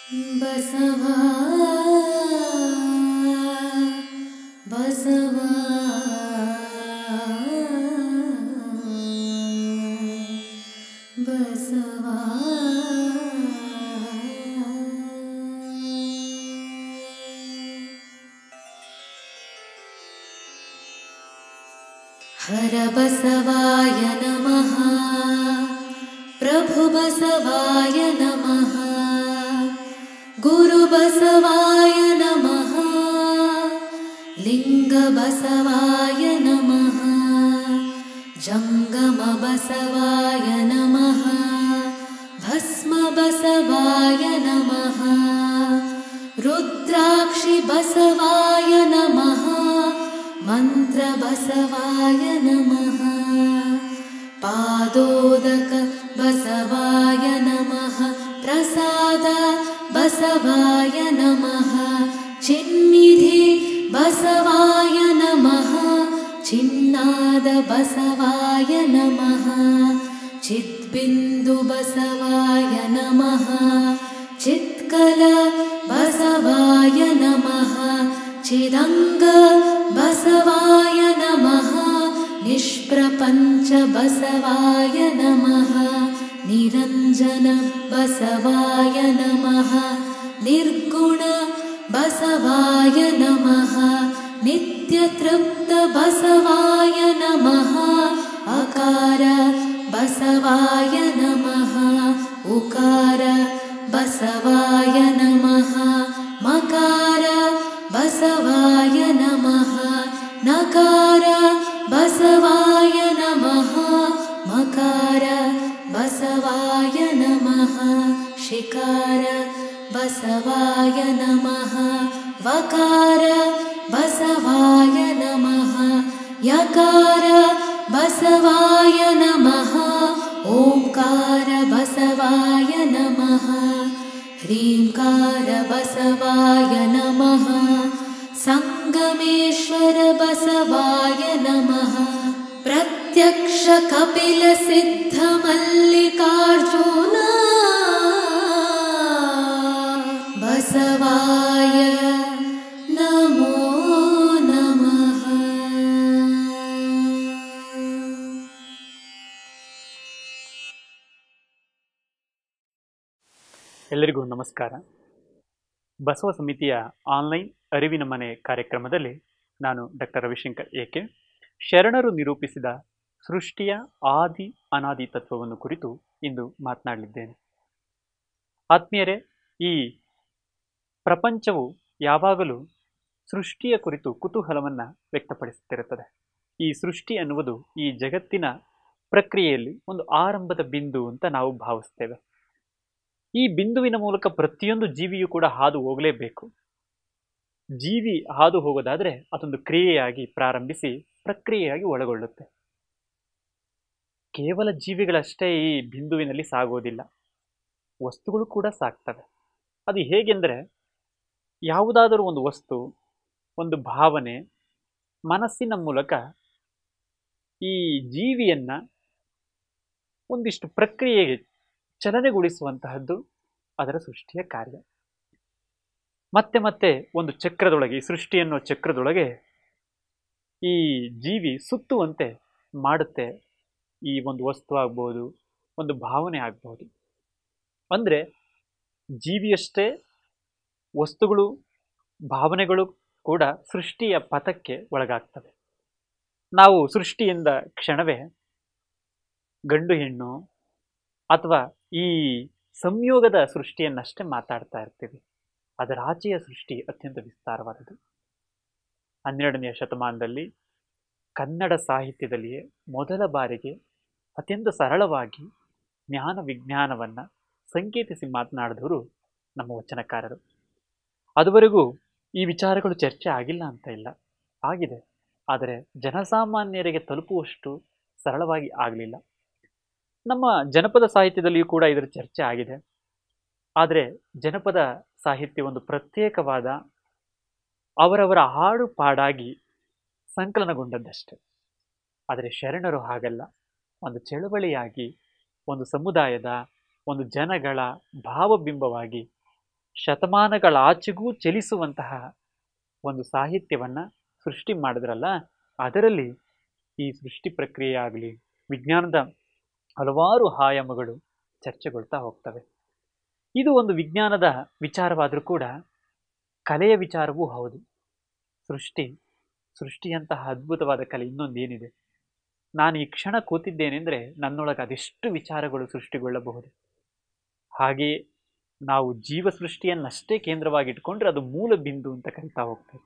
ಬಸವಾ ಬಸವಾ ಬಸವಾ ಹರ ಬಸವಾಯ ನಮಃ ಪ್ರಭು ಬಸವಾಯ ನಮಃ ಗುರು ಬಸವಾಯ ನಮಃ ಲಿಂಗ ಬಸವಾಯ ನಮಃ ಜಂಗಮ ಬಸವಾಯ ನಮಃ ಭಸ್ಮ ಬಸವಾಯ ನಮಃ ರುದ್ರಾಕ್ಷಿ ಬಸವಾಯ ನಮಃ ಮಂತ್ರ ಬಸವಾಯ ನಮಃ ಪಾದೋದಕ ಬಸವಾಯ ನಮಃ ಪ್ರಸಾದ ಬಸವಾಯ ನಮಃ ಚಿನ್ನಿಧಿ ಬಸವಾಯ ನಮಃ ಚಿನ್ನಾದ ಬಸವಾಯ ನಮಃ ಚಿದ್ಬಿಂದು ಬಸವಾಯ ನಮಃ ಚಿತ್ಕಲ ಬಸವಾಯ ನಮಃ ಚಿದಂಗ ಬಸವಾಯ ನಮಃ ನಿಷ್ಪ್ರಪಂಚ ಬಸವಾಯ ನಮಃ ನಿರಂಜನ ಬಸವಾಯ ನಮಃ ನಿರ್ಗುಣ ಬಸವಾಯ ನಮಃ ನಿತ್ಯತೃಪ್ತ ಬಸವಾಯ ನಮಃ ಅಕಾರ ಬಸವಾಯ ನಮಃ ಉಕಾರ ಬಸವಾಯ ನಮಃ ಮಕಾರ ಬಸವಾಯ ನಮಃ ನಕಾರ ಬಸವಾಯ ನಮಃ ಮಕಾರ ಬಸವಾಯ ನಮಃ ಶಿಕಾರ ಬಸವಾಯ ನಮಃ ವಕಾರ ಬಸವಾಯ ನಮಃ ಯಕಾರ ಬಸವಾಯ ನಮಃ ಓಂಕಾರ ಬಸವಾಯ ನಮಃ ಹ್ರೀಂಕಾರ ಬಸವಾಯ ನಮಃ ಸಂಗಮೇಶ್ವರ ಬಸವಾಯ ನಮಃ ಪ್ರತ್ಯಕ್ಷ ಕಪಿಲ ಸಿದ್ಧ ಮಲ್ಲಿಕಾರ್ಜುನ ಬಸವಾಯ ನಮೋ ನಮಃ. ಎಲ್ಲರಿಗೂ ನಮಸ್ಕಾರ. ಬಸವ ಸಮಿತಿಯ ಆನ್ಲೈನ್ ಅರಿವಿನ ಮನೆ ಕಾರ್ಯಕ್ರಮದಲ್ಲಿ ನಾನು ಡಾಕ್ಟರ್ ರವಿಶಂಕರ್ ಎಕೆ ಶರಣರು ನಿರೂಪಿಸಿದ ಸೃಷ್ಟಿಯ ಆದಿ ಅನಾದಿ ತತ್ವವನ್ನು ಕುರಿತು ಇಂದು ಮಾತನಾಡಲಿದ್ದೇನೆ. ಆತ್ಮೀಯರೇ, ಈ ಪ್ರಪಂಚವು ಯಾವಾಗಲೂ ಸೃಷ್ಟಿಯ ಕುರಿತು ಕುತೂಹಲವನ್ನು ವ್ಯಕ್ತಪಡಿಸುತ್ತಿರುತ್ತದೆ. ಈ ಸೃಷ್ಟಿ ಅನ್ನುವುದು ಈ ಜಗತ್ತಿನ ಪ್ರಕ್ರಿಯೆಯಲ್ಲಿ ಒಂದು ಆರಂಭದ ಬಿಂದು ಅಂತ ನಾವು ಭಾವಿಸ್ತೇವೆ. ಈ ಬಿಂದುವಿನ ಮೂಲಕ ಪ್ರತಿಯೊಂದು ಜೀವಿಯೂ ಕೂಡ ಹಾದು ಹೋಗಲೇಬೇಕು. ಜೀವಿ ಹಾದು ಹೋಗೋದಾದರೆ ಅದೊಂದು ಕ್ರಿಯೆಯಾಗಿ ಪ್ರಾರಂಭಿಸಿ ಪ್ರಕ್ರಿಯೆಯಾಗಿ ಒಳಗೊಳ್ಳುತ್ತೆ. ಕೇವಲ ಜೀವಿಗಳಷ್ಟೇ ಈ ಬಿಂದುವಿನಲ್ಲಿ ಸಾಗೋದಿಲ್ಲ, ವಸ್ತುಗಳು ಕೂಡ ಸಾಗ್ತವೆ. ಅದು ಹೇಗೆಂದರೆ, ಯಾವುದಾದರೂ ಒಂದು ವಸ್ತು, ಒಂದು ಭಾವನೆ ಮನಸ್ಸಿನ ಮೂಲಕ ಈ ಜೀವಿಯನ್ನ ಒಂದಿಷ್ಟು ಪ್ರಕ್ರಿಯೆಗೆ ಚಲನೆಗೊಳಿಸುವಂತಹದ್ದು ಅದರ ಸೃಷ್ಟಿಯ ಕಾರ್ಯ. ಮತ್ತೆ ಮತ್ತೆ ಒಂದು ಚಕ್ರದೊಳಗೆ, ಈ ಸೃಷ್ಟಿ ಅನ್ನೋ ಚಕ್ರದೊಳಗೆ ಈ ಜೀವಿ ಸುತ್ತುವಂತೆ ಮಾಡುತ್ತೆ. ಈ ಒಂದು ವಸ್ತು ಆಗ್ಬೋದು, ಒಂದು ಭಾವನೆ ಆಗ್ಬೋದು. ಅಂದರೆ ಜೀವಿಯಷ್ಟೇ ವಸ್ತುಗಳು, ಭಾವನೆಗಳು ಕೂಡ ಸೃಷ್ಟಿಯ ಪಥಕ್ಕೆ ಒಳಗಾಗ್ತವೆ. ನಾವು ಸೃಷ್ಟಿಯಿಂದ ಕ್ಷಣವೇ ಗಂಡು ಹೆಣ್ಣು ಅಥವಾ ಈ ಸಂಯೋಗದ ಸೃಷ್ಟಿಯನ್ನಷ್ಟೇ ಮಾತಾಡ್ತಾ ಇರ್ತೀವಿ. ಅದರ ಆಚೆಯ ಸೃಷ್ಟಿ ಅತ್ಯಂತ ವಿಸ್ತಾರವಾದದ್ದು. 12ನೇ ಶತಮಾನದಲ್ಲಿ ಕನ್ನಡ ಸಾಹಿತ್ಯದಲ್ಲಿಯೇ ಮೊದಲ ಬಾರಿಗೆ ಅತ್ಯಂತ ಸರಳವಾಗಿ ಜ್ಞಾನ ವಿಜ್ಞಾನವನ್ನು ಸಂಕೇತಿಸಿ ಮಾತನಾಡಿದವರು ನಮ್ಮ ವಚನಕಾರರು. ಅದುವರೆಗೂ ಈ ವಿಚಾರಗಳು ಚರ್ಚೆ ಆಗಿಲ್ಲ ಅಂತ ಇಲ್ಲ, ಆಗಿದೆ. ಆದರೆ ಜನಸಾಮಾನ್ಯರಿಗೆ ತಲುಪುವಷ್ಟು ಸರಳವಾಗಿ ಆಗಲಿಲ್ಲ. ನಮ್ಮ ಜನಪದ ಸಾಹಿತ್ಯದಲ್ಲಿಯೂ ಕೂಡ ಇದರ ಚರ್ಚೆ ಆಗಿದೆ. ಆದರೆ ಜನಪದ ಸಾಹಿತ್ಯ ಒಂದು ಪ್ರತ್ಯೇಕವಾದ ಅವರವರ ಹಾಡು ಪಾಡಾಗಿ ಸಂಕಲನಗೊಂಡದ್ದಷ್ಟೆ. ಆದರೆ ಶರಣರು ಹಾಗಲ್ಲ. ಒಂದು ಚಳವಳಿಯಾಗಿ, ಒಂದು ಸಮುದಾಯದ, ಒಂದು ಜನಗಳ ಭಾವಬಿಂಬವಾಗಿ ಶತಮಾನಗಳಾಚೆಗೂ ಚಲಿಸುವಂತಹ ಒಂದು ಸಾಹಿತ್ಯವನ್ನು ಸೃಷ್ಟಿ ಮಾಡಿದ್ರಲ್ಲ, ಅದರಲ್ಲಿ ಈ ಸೃಷ್ಟಿ ಪ್ರಕ್ರಿಯೆ ಆಗಲಿ, ವಿಜ್ಞಾನದ ಹಲವಾರು ಆಯಾಮಗಳು ಚರ್ಚೆಗೊಳ್ತಾ ಹೋಗ್ತವೆ. ಇದು ಒಂದು ವಿಜ್ಞಾನದ ವಿಚಾರವಾದರೂ ಕೂಡ ಕಲೆಯ ವಿಚಾರವೂ ಹೌದು. ಸೃಷ್ಟಿಯಂತಹ ಅದ್ಭುತವಾದ ಕಲೆ ಇನ್ನೊಂದೇನಿದೆ? ನಾನು ಈ ಕ್ಷಣ ಕೂತಿದ್ದೇನೆಂದರೆ ನನ್ನೊಳಗೆ ಅದೆಷ್ಟು ವಿಚಾರಗಳು ಸೃಷ್ಟಿಗೊಳ್ಳಬಹುದು. ಹಾಗೆಯೇ ನಾವು ಜೀವ ಸೃಷ್ಟಿಯನ್ನಷ್ಟೇ ಕೇಂದ್ರವಾಗಿಟ್ಕೊಂಡ್ರೆ ಅದು ಮೂಲ ಬಿಂದು ಅಂತ ಕರಿತಾ ಹೋಗ್ತೇವೆ.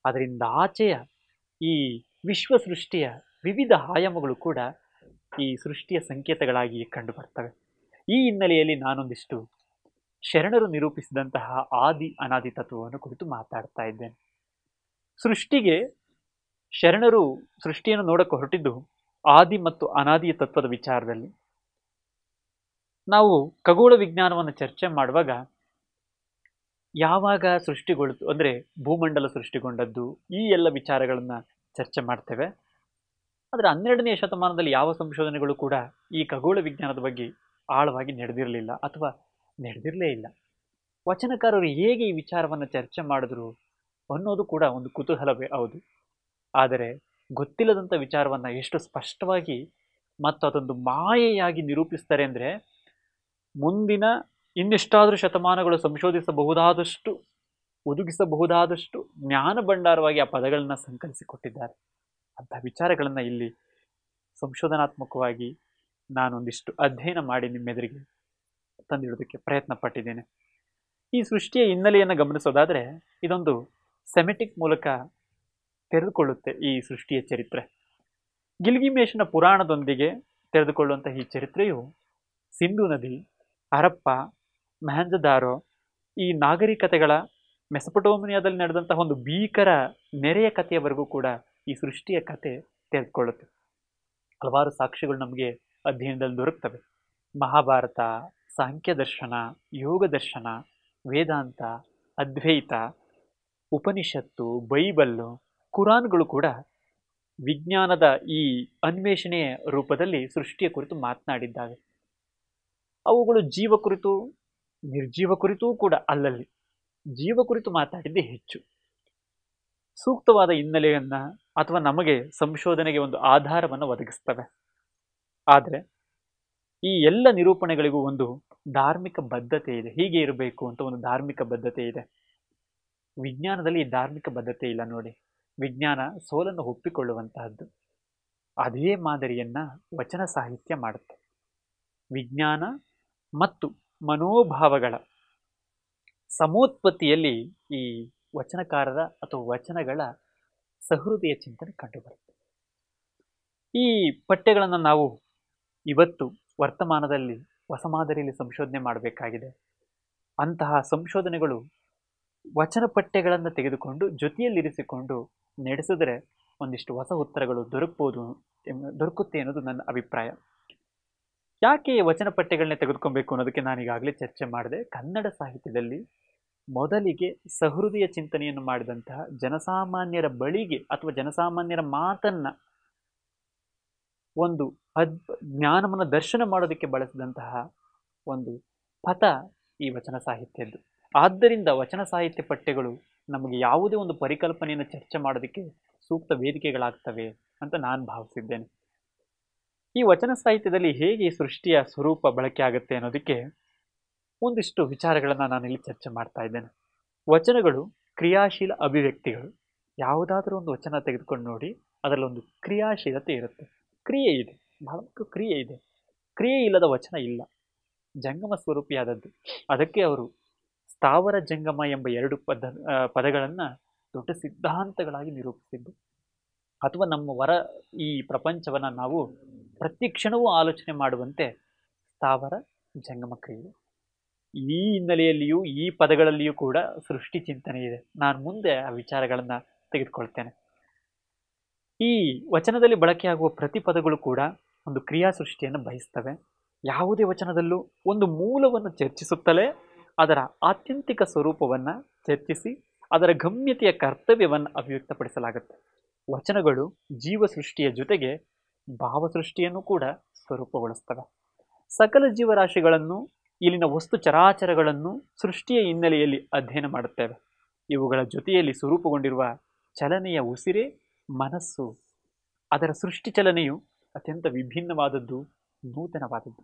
ಅದರಿಂದ ಆಚೆಯ ಈ ವಿಶ್ವ ಸೃಷ್ಟಿಯ ವಿವಿಧ ಆಯಾಮಗಳು ಕೂಡ ಈ ಸೃಷ್ಟಿಯ ಸಂಕೇತಗಳಾಗಿ ಕಂಡು ಬರ್ತವೆ. ಈ ಹಿನ್ನೆಲೆಯಲ್ಲಿ ನಾನೊಂದಿಷ್ಟು ಶರಣರು ನಿರೂಪಿಸಿದಂತಹ ಆದಿ ಅನಾದಿ ತತ್ವವನ್ನು ಕುರಿತು ಮಾತಾಡ್ತಾ ಇದ್ದೇನೆ. ಸೃಷ್ಟಿಗೆ ಶರಣರು ಸೃಷ್ಟಿಯನ್ನು ನೋಡಕ್ಕೆ ಹೊರಟಿದ್ದು ಆದಿ ಮತ್ತು ಅನಾದಿಯ ತತ್ವದ ವಿಚಾರದಲ್ಲಿ. ನಾವು ಖಗೋಳ ವಿಜ್ಞಾನವನ್ನು ಚರ್ಚೆ ಮಾಡುವಾಗ ಯಾವಾಗ ಸೃಷ್ಟಿಗೊಳ್ತು ಅಂದರೆ ಭೂಮಂಡಲ ಸೃಷ್ಟಿಗೊಂಡದ್ದು, ಈ ಎಲ್ಲ ವಿಚಾರಗಳನ್ನು ಚರ್ಚೆ ಮಾಡ್ತೇವೆ. ಆದರೆ 12ನೇ ಶತಮಾನದಲ್ಲಿ ಯಾವ ಸಂಶೋಧನೆಗಳು ಕೂಡ ಈ ಖಗೋಳ ವಿಜ್ಞಾನದ ಬಗ್ಗೆ ಆಳವಾಗಿ ನಡೆದಿರಲಿಲ್ಲ ಅಥವಾ ನಡೆದಿರಲೇ ಇಲ್ಲ. ವಚನಕಾರರು ಹೇಗೆ ಈ ವಿಚಾರವನ್ನು ಚರ್ಚೆ ಮಾಡಿದ್ರು ಅನ್ನೋದು ಕೂಡ ಒಂದು ಕುತೂಹಲವೇ ಹೌದು. ಆದರೆ ಗೊತ್ತಿಲ್ಲದಂಥ ವಿಚಾರವನ್ನು ಎಷ್ಟು ಸ್ಪಷ್ಟವಾಗಿ ಮತ್ತು ಅದೊಂದು ಮಾಯೆಯಾಗಿ ನಿರೂಪಿಸ್ತಾರೆ ಅಂದರೆ, ಮುಂದಿನ ಇನ್ನೆಷ್ಟಾದರೂ ಶತಮಾನಗಳು ಸಂಶೋಧಿಸಬಹುದಾದಷ್ಟು, ಒದಗಿಸಬಹುದಾದಷ್ಟು ಜ್ಞಾನ ಭಂಡಾರವಾಗಿ ಆ ಪದಗಳನ್ನು ಸಂಕಲಿಸಿಕೊಟ್ಟಿದ್ದಾರೆ. ಅಂಥ ವಿಚಾರಗಳನ್ನು ಇಲ್ಲಿ ಸಂಶೋಧನಾತ್ಮಕವಾಗಿ ನಾನೊಂದಿಷ್ಟು ಅಧ್ಯಯನ ಮಾಡಿ ನಿಮ್ಮೆದುರಿಗೆ ತಂದಿಡೋದಕ್ಕೆ ಪ್ರಯತ್ನ ಪಟ್ಟಿದ್ದೇನೆ. ಈ ಸೃಷ್ಟಿಯ ಹಿನ್ನೆಲೆಯನ್ನು ಗಮನಿಸೋದಾದರೆ ಇದೊಂದು ಸೆಮೆಟಿಕ್ ಮೂಲಕ ತೆರೆದುಕೊಳ್ಳುತ್ತೆ ಈ ಸೃಷ್ಟಿಯ ಚರಿತ್ರೆ. ಗಿಲ್ಗಿಮೇಶನ ಪುರಾಣದೊಂದಿಗೆ ತೆರೆದುಕೊಳ್ಳುವಂಥ ಈ ಚರಿತ್ರೆಯು ಸಿಂಧೂ ನದಿ, ಹರಪ್ಪ, ಮೊಹೆಂಜೊದಾರೋ ಈ ನಾಗರಿಕತೆಗಳ ಮೆಸೊಪೊಟೇಮಿಯಾದಲ್ಲಿ ನಡೆದಂತಹ ಒಂದು ಭೀಕರ ನೆರೆಯ ಕಥೆಯವರೆಗೂ ಕೂಡ ಈ ಸೃಷ್ಟಿಯ ಕತೆ ತೆರೆದುಕೊಳ್ಳುತ್ತೆ. ಹಲವಾರು ಸಾಕ್ಷಿಗಳು ನಮಗೆ ಅಧ್ಯಯನದಲ್ಲಿ ದೊರಕ್ತವೆ. ಮಹಾಭಾರತ, ಸಾಂಖ್ಯ ದರ್ಶನ, ಯೋಗ ದರ್ಶನ, ವೇದಾಂತ, ಅದ್ವೈತ, ಉಪನಿಷತ್ತು, ಬೈಬಲ್ಲು, ಕುರಾನ್ಗಳು ಕೂಡ ವಿಜ್ಞಾನದ ಈ ಅನ್ವೇಷಣೆಯ ರೂಪದಲ್ಲಿ ಸೃಷ್ಟಿಯ ಕುರಿತು ಮಾತನಾಡಿದ್ದಾವೆ. ಅವುಗಳು ಜೀವ ಕುರಿತು, ನಿರ್ಜೀವ ಕುರಿತೂ ಕೂಡ ಅಲ್ಲಲ್ಲಿ ಜೀವ ಕುರಿತು ಮಾತಾಡಿದ್ದೇ ಹೆಚ್ಚು. ಸೂಕ್ತವಾದ ಹಿನ್ನೆಲೆಯನ್ನು ಅಥವಾ ನಮಗೆ ಸಂಶೋಧನೆಗೆ ಒಂದು ಆಧಾರವನ್ನು ಒದಗಿಸ್ತವೆ. ಆದರೆ ಈ ಎಲ್ಲ ನಿರೂಪಣೆಗಳಿಗೂ ಒಂದು ಧಾರ್ಮಿಕ ಬದ್ಧತೆ ಇದೆ. ಹೀಗೆ ಇರಬೇಕು ಅಂತ ಒಂದು ಧಾರ್ಮಿಕ ಬದ್ಧತೆ ಇದೆ. ವಿಜ್ಞಾನದಲ್ಲಿ ಈ ಧಾರ್ಮಿಕ ಬದ್ಧತೆ ಇಲ್ಲ ನೋಡಿ. ವಿಜ್ಞಾನ ಸೋಲನ್ನು ಒಪ್ಪಿಕೊಳ್ಳುವಂತಹದ್ದು. ಅದೇ ಮಾದರಿಯನ್ನ ವಚನ ಸಾಹಿತ್ಯ ಮಾಡುತ್ತೆ. ವಿಜ್ಞಾನ ಮತ್ತು ಮನೋಭಾವಗಳ ಸಮೋತ್ಪತ್ತಿಯಲ್ಲಿ ಈ ವಚನಕಾರರ ಅಥವಾ ವಚನಗಳ ಸಹೃದಯ ಚಿಂತನೆ ಕಂಡುಬರುತ್ತೆ. ಈ ಪಠ್ಯಗಳನ್ನು ನಾವು ಇವತ್ತು ವರ್ತಮಾನದಲ್ಲಿ ಹೊಸ ಮಾದರಿಯಲ್ಲಿ ಸಂಶೋಧನೆ ಮಾಡಬೇಕಾಗಿದೆ. ಅಂತಹ ಸಂಶೋಧನೆಗಳು ವಚನ ಪಠ್ಯಗಳನ್ನು ತೆಗೆದುಕೊಂಡು ಜೊತೆಯಲ್ಲಿರಿಸಿಕೊಂಡು ನಡೆಸಿದರೆ ಒಂದಿಷ್ಟು ಹೊಸ ಉತ್ತರಗಳು ದೊರಕುತ್ತೆ ಅನ್ನೋದು ನನ್ನ ಅಭಿಪ್ರಾಯ. ಯಾಕೆ ವಚನ ಪಠ್ಯಗಳನ್ನೇ ತೆಗೆದುಕೊಬೇಕು ಅನ್ನೋದಕ್ಕೆ ನಾನು ಈಗಾಗಲೇ ಚರ್ಚೆ ಮಾಡಿದೆ. ಕನ್ನಡ ಸಾಹಿತ್ಯದಲ್ಲಿ ಮೊದಲಿಗೆ ಸಹೃದಯ ಚಿಂತನೆಯನ್ನು ಮಾಡಿದಂತಹ ಜನಸಾಮಾನ್ಯರ ಬಳಿಗೆ ಅಥವಾ ಜನಸಾಮಾನ್ಯರ ಮಾತನ್ನ ಒಂದು ಜ್ಞಾನವನ್ನು ದರ್ಶನ ಮಾಡೋದಕ್ಕೆ ಬಳಸಿದಂತಹ ಒಂದು ಪಥ ಈ ವಚನ ಸಾಹಿತ್ಯದ್ದು. ಆದ್ದರಿಂದ ವಚನ ಸಾಹಿತ್ಯ ಪಠ್ಯಗಳು ನಮಗೆ ಯಾವುದೇ ಒಂದು ಪರಿಕಲ್ಪನೆಯನ್ನು ಚರ್ಚೆ ಮಾಡೋದಕ್ಕೆ ಸೂಕ್ತ ವೇದಿಕೆಗಳಾಗ್ತವೆ ಅಂತ ನಾನು ಭಾವಿಸಿದ್ದೇನೆ. ಈ ವಚನ ಸಾಹಿತ್ಯದಲ್ಲಿ ಹೇಗೆ ಈ ಸೃಷ್ಟಿಯ ಸ್ವರೂಪ ಬಳಕೆ ಆಗುತ್ತೆ ಅನ್ನೋದಕ್ಕೆ ಒಂದಿಷ್ಟು ವಿಚಾರಗಳನ್ನು ನಾನು ಇಲ್ಲಿ ಚರ್ಚೆ ಮಾಡ್ತಾ ಇದ್ದೇನೆ. ವಚನಗಳು ಕ್ರಿಯಾಶೀಲ ಅಭಿವ್ಯಕ್ತಿಗಳು. ಯಾವುದಾದ್ರೂ ಒಂದು ವಚನ ತೆಗೆದುಕೊಂಡು ನೋಡಿ, ಅದರಲ್ಲಿ ಒಂದು ಕ್ರಿಯಾಶೀಲತೆ ಇರುತ್ತೆ, ಕ್ರಿಯೆ ಇದೆ, ಬಹಳ ಕ್ರಿಯೆ ಇದೆ. ಕ್ರಿಯೆ ಇಲ್ಲದ ವಚನ ಇಲ್ಲ, ಜಂಗಮ ಸ್ವರೂಪಿಯಾದದ್ದು. ಅದಕ್ಕೆ ಅವರು ಸ್ಥಾವರ ಜಂಗಮ ಎಂಬ ಎರಡು ಪದಗಳನ್ನು ದೊಡ್ಡ ಸಿದ್ಧಾಂತಗಳಾಗಿ ನಿರೂಪಿಸಿದ್ದು. ಅಥವಾ ನಮ್ಮ ಈ ಪ್ರಪಂಚವನ್ನು ನಾವು ಪ್ರತಿ ಕ್ಷಣವೂ ಆಲೋಚನೆ ಮಾಡುವಂತೆ ಸ್ಥಾವರ ಜಂಗಮ ಕ್ರಿಯೆ. ಈ ಹಿನ್ನೆಲೆಯಲ್ಲಿಯೂ ಈ ಪದಗಳಲ್ಲಿಯೂ ಕೂಡ ಸೃಷ್ಟಿ ಚಿಂತನೆ ಇದೆ. ನಾನು ಮುಂದೆ ಆ ವಿಚಾರಗಳನ್ನು ತೆಗೆದುಕೊಳ್ತೇನೆ. ಈ ವಚನದಲ್ಲಿ ಬಳಕೆಯಾಗುವ ಪ್ರತಿ ಪದಗಳು ಕೂಡ ಒಂದು ಕ್ರಿಯಾ ಸೃಷ್ಟಿಯನ್ನು ಬಯಸ್ತವೆ. ಯಾವುದೇ ವಚನದಲ್ಲೂ ಒಂದು ಮೂಲವನ್ನು ಚರ್ಚಿಸುತ್ತಲೇ ಅದರ ಆತ್ಯಂತಿಕ ಸ್ವರೂಪವನ್ನು ಚರ್ಚಿಸಿ ಅದರ ಗಮ್ಯತೆಯ ಕರ್ತವ್ಯವನ್ನು ಅಭಿವ್ಯಕ್ತಪಡಿಸಲಾಗುತ್ತೆ. ವಚನಗಳು ಜೀವ ಸೃಷ್ಟಿಯ ಜೊತೆಗೆ ಭಾವ ಸೃಷ್ಟಿಯನ್ನು ಕೂಡ ಸ್ವರೂಪಗೊಳಿಸ್ತವೆ. ಸಕಲ ಜೀವರಾಶಿಗಳನ್ನು ಇಲ್ಲಿನ ವಸ್ತು ಚರಾಚರಗಳನ್ನು ಸೃಷ್ಟಿಯ ಹಿನ್ನೆಲೆಯಲ್ಲಿ ಅಧ್ಯಯನ ಮಾಡುತ್ತೇವೆ. ಇವುಗಳ ಜೊತೆಯಲ್ಲಿ ಸ್ವರೂಪಗೊಂಡಿರುವ ಚಲನೆಯ ಉಸಿರೇ ಮನಸ್ಸು. ಅದರ ಸೃಷ್ಟಿ ಚಲನೆಯು ಅತ್ಯಂತ ವಿಭಿನ್ನವಾದದ್ದು, ನೂತನವಾದದ್ದು.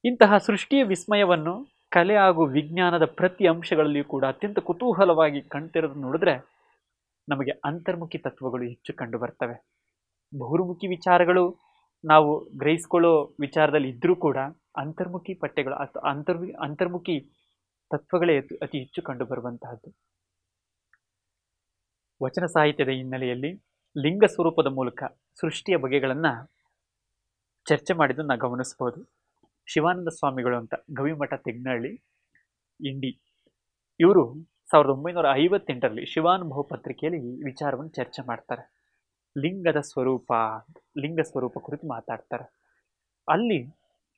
ಇಂತಹ ಸೃಷ್ಟಿಯ ವಿಸ್ಮಯವನ್ನು ಕಲೆ ಹಾಗೂ ವಿಜ್ಞಾನದ ಪ್ರತಿ ಅಂಶಗಳಲ್ಲಿಯೂ ಕೂಡ ಅತ್ಯಂತ ಕುತೂಹಲವಾಗಿ ಕಣ್ತೆರೆದು ನೋಡಿದ್ರೆ ನಮಗೆ ಅಂತರ್ಮುಖಿ ತತ್ವಗಳು ಹೆಚ್ಚು ಕಂಡು ಬರ್ತವೆ. ಬಹುರ್ಮುಖಿ ವಿಚಾರಗಳು ನಾವು ಗ್ರಹಿಸ್ಕೊಳ್ಳೋ ವಿಚಾರದಲ್ಲಿ ಇದ್ದರೂ ಕೂಡ ಅಂತರ್ಮುಖಿ ಪಠ್ಯಗಳು ಅಂತರ್ಮುಖಿ ತತ್ವಗಳೇ ಅತಿ ಹೆಚ್ಚು ಕಂಡು ಬರುವಂತಹದ್ದು. ವಚನ ಸಾಹಿತ್ಯದ ಹಿನ್ನೆಲೆಯಲ್ಲಿ ಲಿಂಗ ಸ್ವರೂಪದ ಮೂಲಕ ಸೃಷ್ಟಿಯ ಬಗೆಗಳನ್ನು ಚರ್ಚೆ ಮಾಡಿದ್ದನ್ನು ನಾವು ಗಮನಿಸ್ಬೋದು. ಶಿವಾನಂದ ಸ್ವಾಮಿಗಳು ಅಂತ ಗವಿಮಠ ತೆಗ್ನಹಳ್ಳಿ ಇಂಡಿ, ಇವರು 1958ರಲ್ಲಿ ಶಿವಾನುಭವ ಪತ್ರಿಕೆಯಲ್ಲಿ ಈ ವಿಚಾರವನ್ನು ಚರ್ಚೆ ಮಾಡ್ತಾರೆ. ಲಿಂಗ ಸ್ವರೂಪ ಕುರಿತು ಮಾತಾಡ್ತಾರೆ. ಅಲ್ಲಿ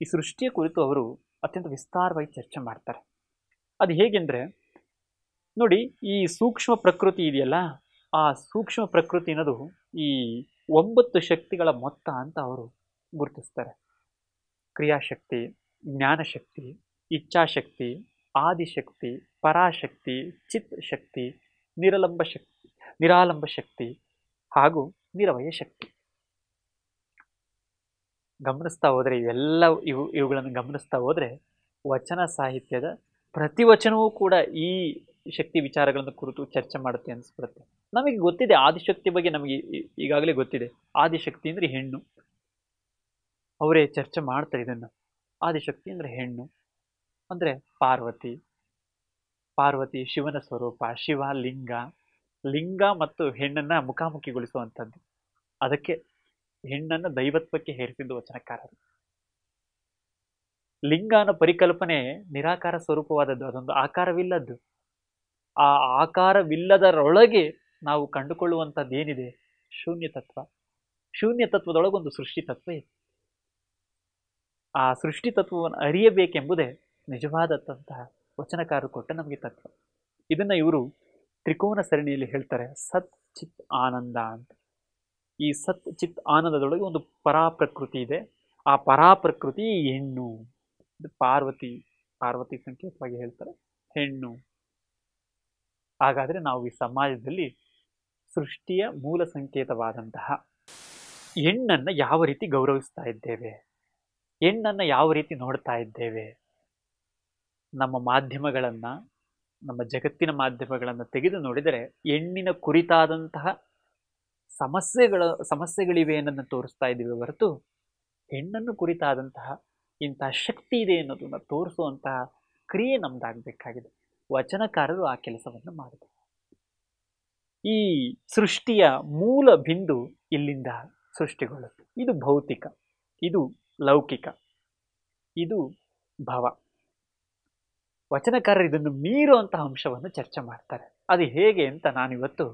ಈ ಸೃಷ್ಟಿಯ ಕುರಿತು ಅವರು ಅತ್ಯಂತ ವಿಸ್ತಾರವಾಗಿ ಚರ್ಚೆ ಮಾಡ್ತಾರೆ. ಅದು ಹೇಗೆಂದ್ರೆ ನೋಡಿ, ಈ ಸೂಕ್ಷ್ಮ ಪ್ರಕೃತಿ ಇದೆಯಲ್ಲ, ಆ ಸೂಕ್ಷ್ಮ ಪ್ರಕೃತಿ ಅನ್ನೋದು ಈ 9 ಶಕ್ತಿಗಳ ಮೊತ್ತ ಅಂತ ಅವರು ಗುರುತಿಸ್ತಾರೆ. ಕ್ರಿಯಾಶಕ್ತಿ, ಜ್ಞಾನಶಕ್ತಿ, ಇಚ್ಛಾಶಕ್ತಿ, ಆದಿಶಕ್ತಿ, ಪರಾಶಕ್ತಿ, ಚಿತ್ ಶಕ್ತಿ, ನಿರಾಲಂಬ ಶಕ್ತಿ ಹಾಗೂ ನಿರವಯ ಶಕ್ತಿ. ಗಮನಿಸ್ತಾ ಹೋದರೆ ಇವುಗಳನ್ನು ಗಮನಿಸ್ತಾ ಹೋದರೆ ವಚನ ಸಾಹಿತ್ಯದ ಪ್ರತಿ ವಚನವೂ ಕೂಡ ಈ ಶಕ್ತಿ ವಿಚಾರಗಳನ್ನು ಕುರಿತು ಚರ್ಚೆ ಮಾಡುತ್ತೆ ಅನಿಸ್ಬಿಡುತ್ತೆ. ನಮಗೆ ಗೊತ್ತಿದೆ ಆದಿಶಕ್ತಿ ಬಗ್ಗೆ, ನಮಗೆ ಈಗಾಗಲೇ ಗೊತ್ತಿದೆ. ಆದಿಶಕ್ತಿ ಅಂದರೆ ಹೆಣ್ಣು, ಅವರೇ ಚರ್ಚೆ ಮಾಡ್ತಾರೆ ಇದನ್ನು. ಆದಿಶಕ್ತಿ ಅಂದರೆ ಹೆಣ್ಣು ಅಂದರೆ ಪಾರ್ವತಿ ಶಿವನ ಸ್ವರೂಪ. ಶಿವ ಲಿಂಗ ಮತ್ತು ಹೆಣ್ಣನ್ನು ಮುಖಾಮುಖಿಗೊಳಿಸುವಂಥದ್ದು. ಅದಕ್ಕೆ ಹೆಣ್ಣನ್ನು ದೈವತ್ವಕ್ಕೆ ಹೇರಿಸಿದ್ದು ವಚನಕಾರರು. ಲಿಂಗ ಅನ್ನೋ ಪರಿಕಲ್ಪನೆ ನಿರಾಕಾರ ಸ್ವರೂಪವಾದದ್ದು, ಅದೊಂದು ಆಕಾರವಿಲ್ಲದ್ದು. ಆ ಆಕಾರವಿಲ್ಲದರೊಳಗೆ ನಾವು ಕಂಡುಕೊಳ್ಳುವಂಥದ್ದು ಏನಿದೆ? ಶೂನ್ಯ ತತ್ವ. ಶೂನ್ಯ ತತ್ವದೊಳಗೊಂದು ಸೃಷ್ಟಿ ತತ್ವ ಇದೆ. ಆ ಸೃಷ್ಟಿ ತತ್ವವನ್ನು ಅರಿಯಬೇಕೆಂಬುದೇ ನಿಜವಾದಂತಹ ವಚನಕಾರರು ಕೊಟ್ಟ ನಮಗೆ ತತ್ವ. ಇದನ್ನ ಇವರು ತ್ರಿಕೋನ ಸರಣಿಯಲ್ಲಿ ಹೇಳ್ತಾರೆ, ಸತ್ ಚಿತ್ ಆನಂದ ಅಂತ. ಈ ಸತ್ ಚಿತ್ ಆನಂದದೊಳಗೆ ಒಂದು ಪರಾಪ್ರಕೃತಿ ಇದೆ. ಆ ಪರಾಪ್ರಕೃತಿ ಹೆಣ್ಣು, ಪಾರ್ವತಿ ಸಂಕೇತವಾಗಿ ಹೇಳ್ತಾರೆ, ಹೆಣ್ಣು. ಹಾಗಾದ್ರೆ ನಾವು ಈ ಸಮಾಜದಲ್ಲಿ ಸೃಷ್ಟಿಯ ಮೂಲ ಸಂಕೇತವಾದಂತಹ ಹೆಣ್ಣನ್ನು ಯಾವ ರೀತಿ ಗೌರವಿಸ್ತಾ ಇದ್ದೇವೆ, ಹೆಣ್ಣನ್ನು ಯಾವ ರೀತಿ ನೋಡ್ತಾ ಇದ್ದೇವೆ? ನಮ್ಮ ಮಾಧ್ಯಮಗಳನ್ನು, ನಮ್ಮ ಜಗತ್ತಿನ ಮಾಧ್ಯಮಗಳನ್ನು ತೆಗೆದು ನೋಡಿದರೆ ಹೆಣ್ಣಿನ ಕುರಿತಾದಂತಹ ಸಮಸ್ಯೆಗಳಿವೆ ಅನ್ನೋದನ್ನು ತೋರಿಸ್ತಾ ಇದ್ದೀವಿ ಹೊರತು ಹೆಣ್ಣನ್ನು ಕುರಿತಾದಂತಹ ಇಂತಹ ಶಕ್ತಿ ಇದೆ ಅನ್ನೋದನ್ನು ತೋರಿಸುವಂತಹ ಕ್ರಿಯೆ ನಮ್ದಾಗಬೇಕಾಗಿದೆ. ವಚನಕಾರರು ಆ ಕೆಲಸವನ್ನು ಮಾಡಿದರು. ಈ ಸೃಷ್ಟಿಯ ಮೂಲ ಬಿಂದು ಇಲ್ಲಿಂದ ಸೃಷ್ಟಿಗೊಳ್ಳುತ್ತೆ. ಇದು ಭೌತಿಕ, ಇದು ಲೌಕಿಕ, ಇದು ಭವ. ವಚನಕಾರರು ಇದನ್ನು ಮೀರುವಂತಹ ಅಂಶವನ್ನು ಚರ್ಚೆ ಮಾಡ್ತಾರೆ. ಅದು ಹೇಗೆ ಅಂತ ನಾನಿವತ್ತು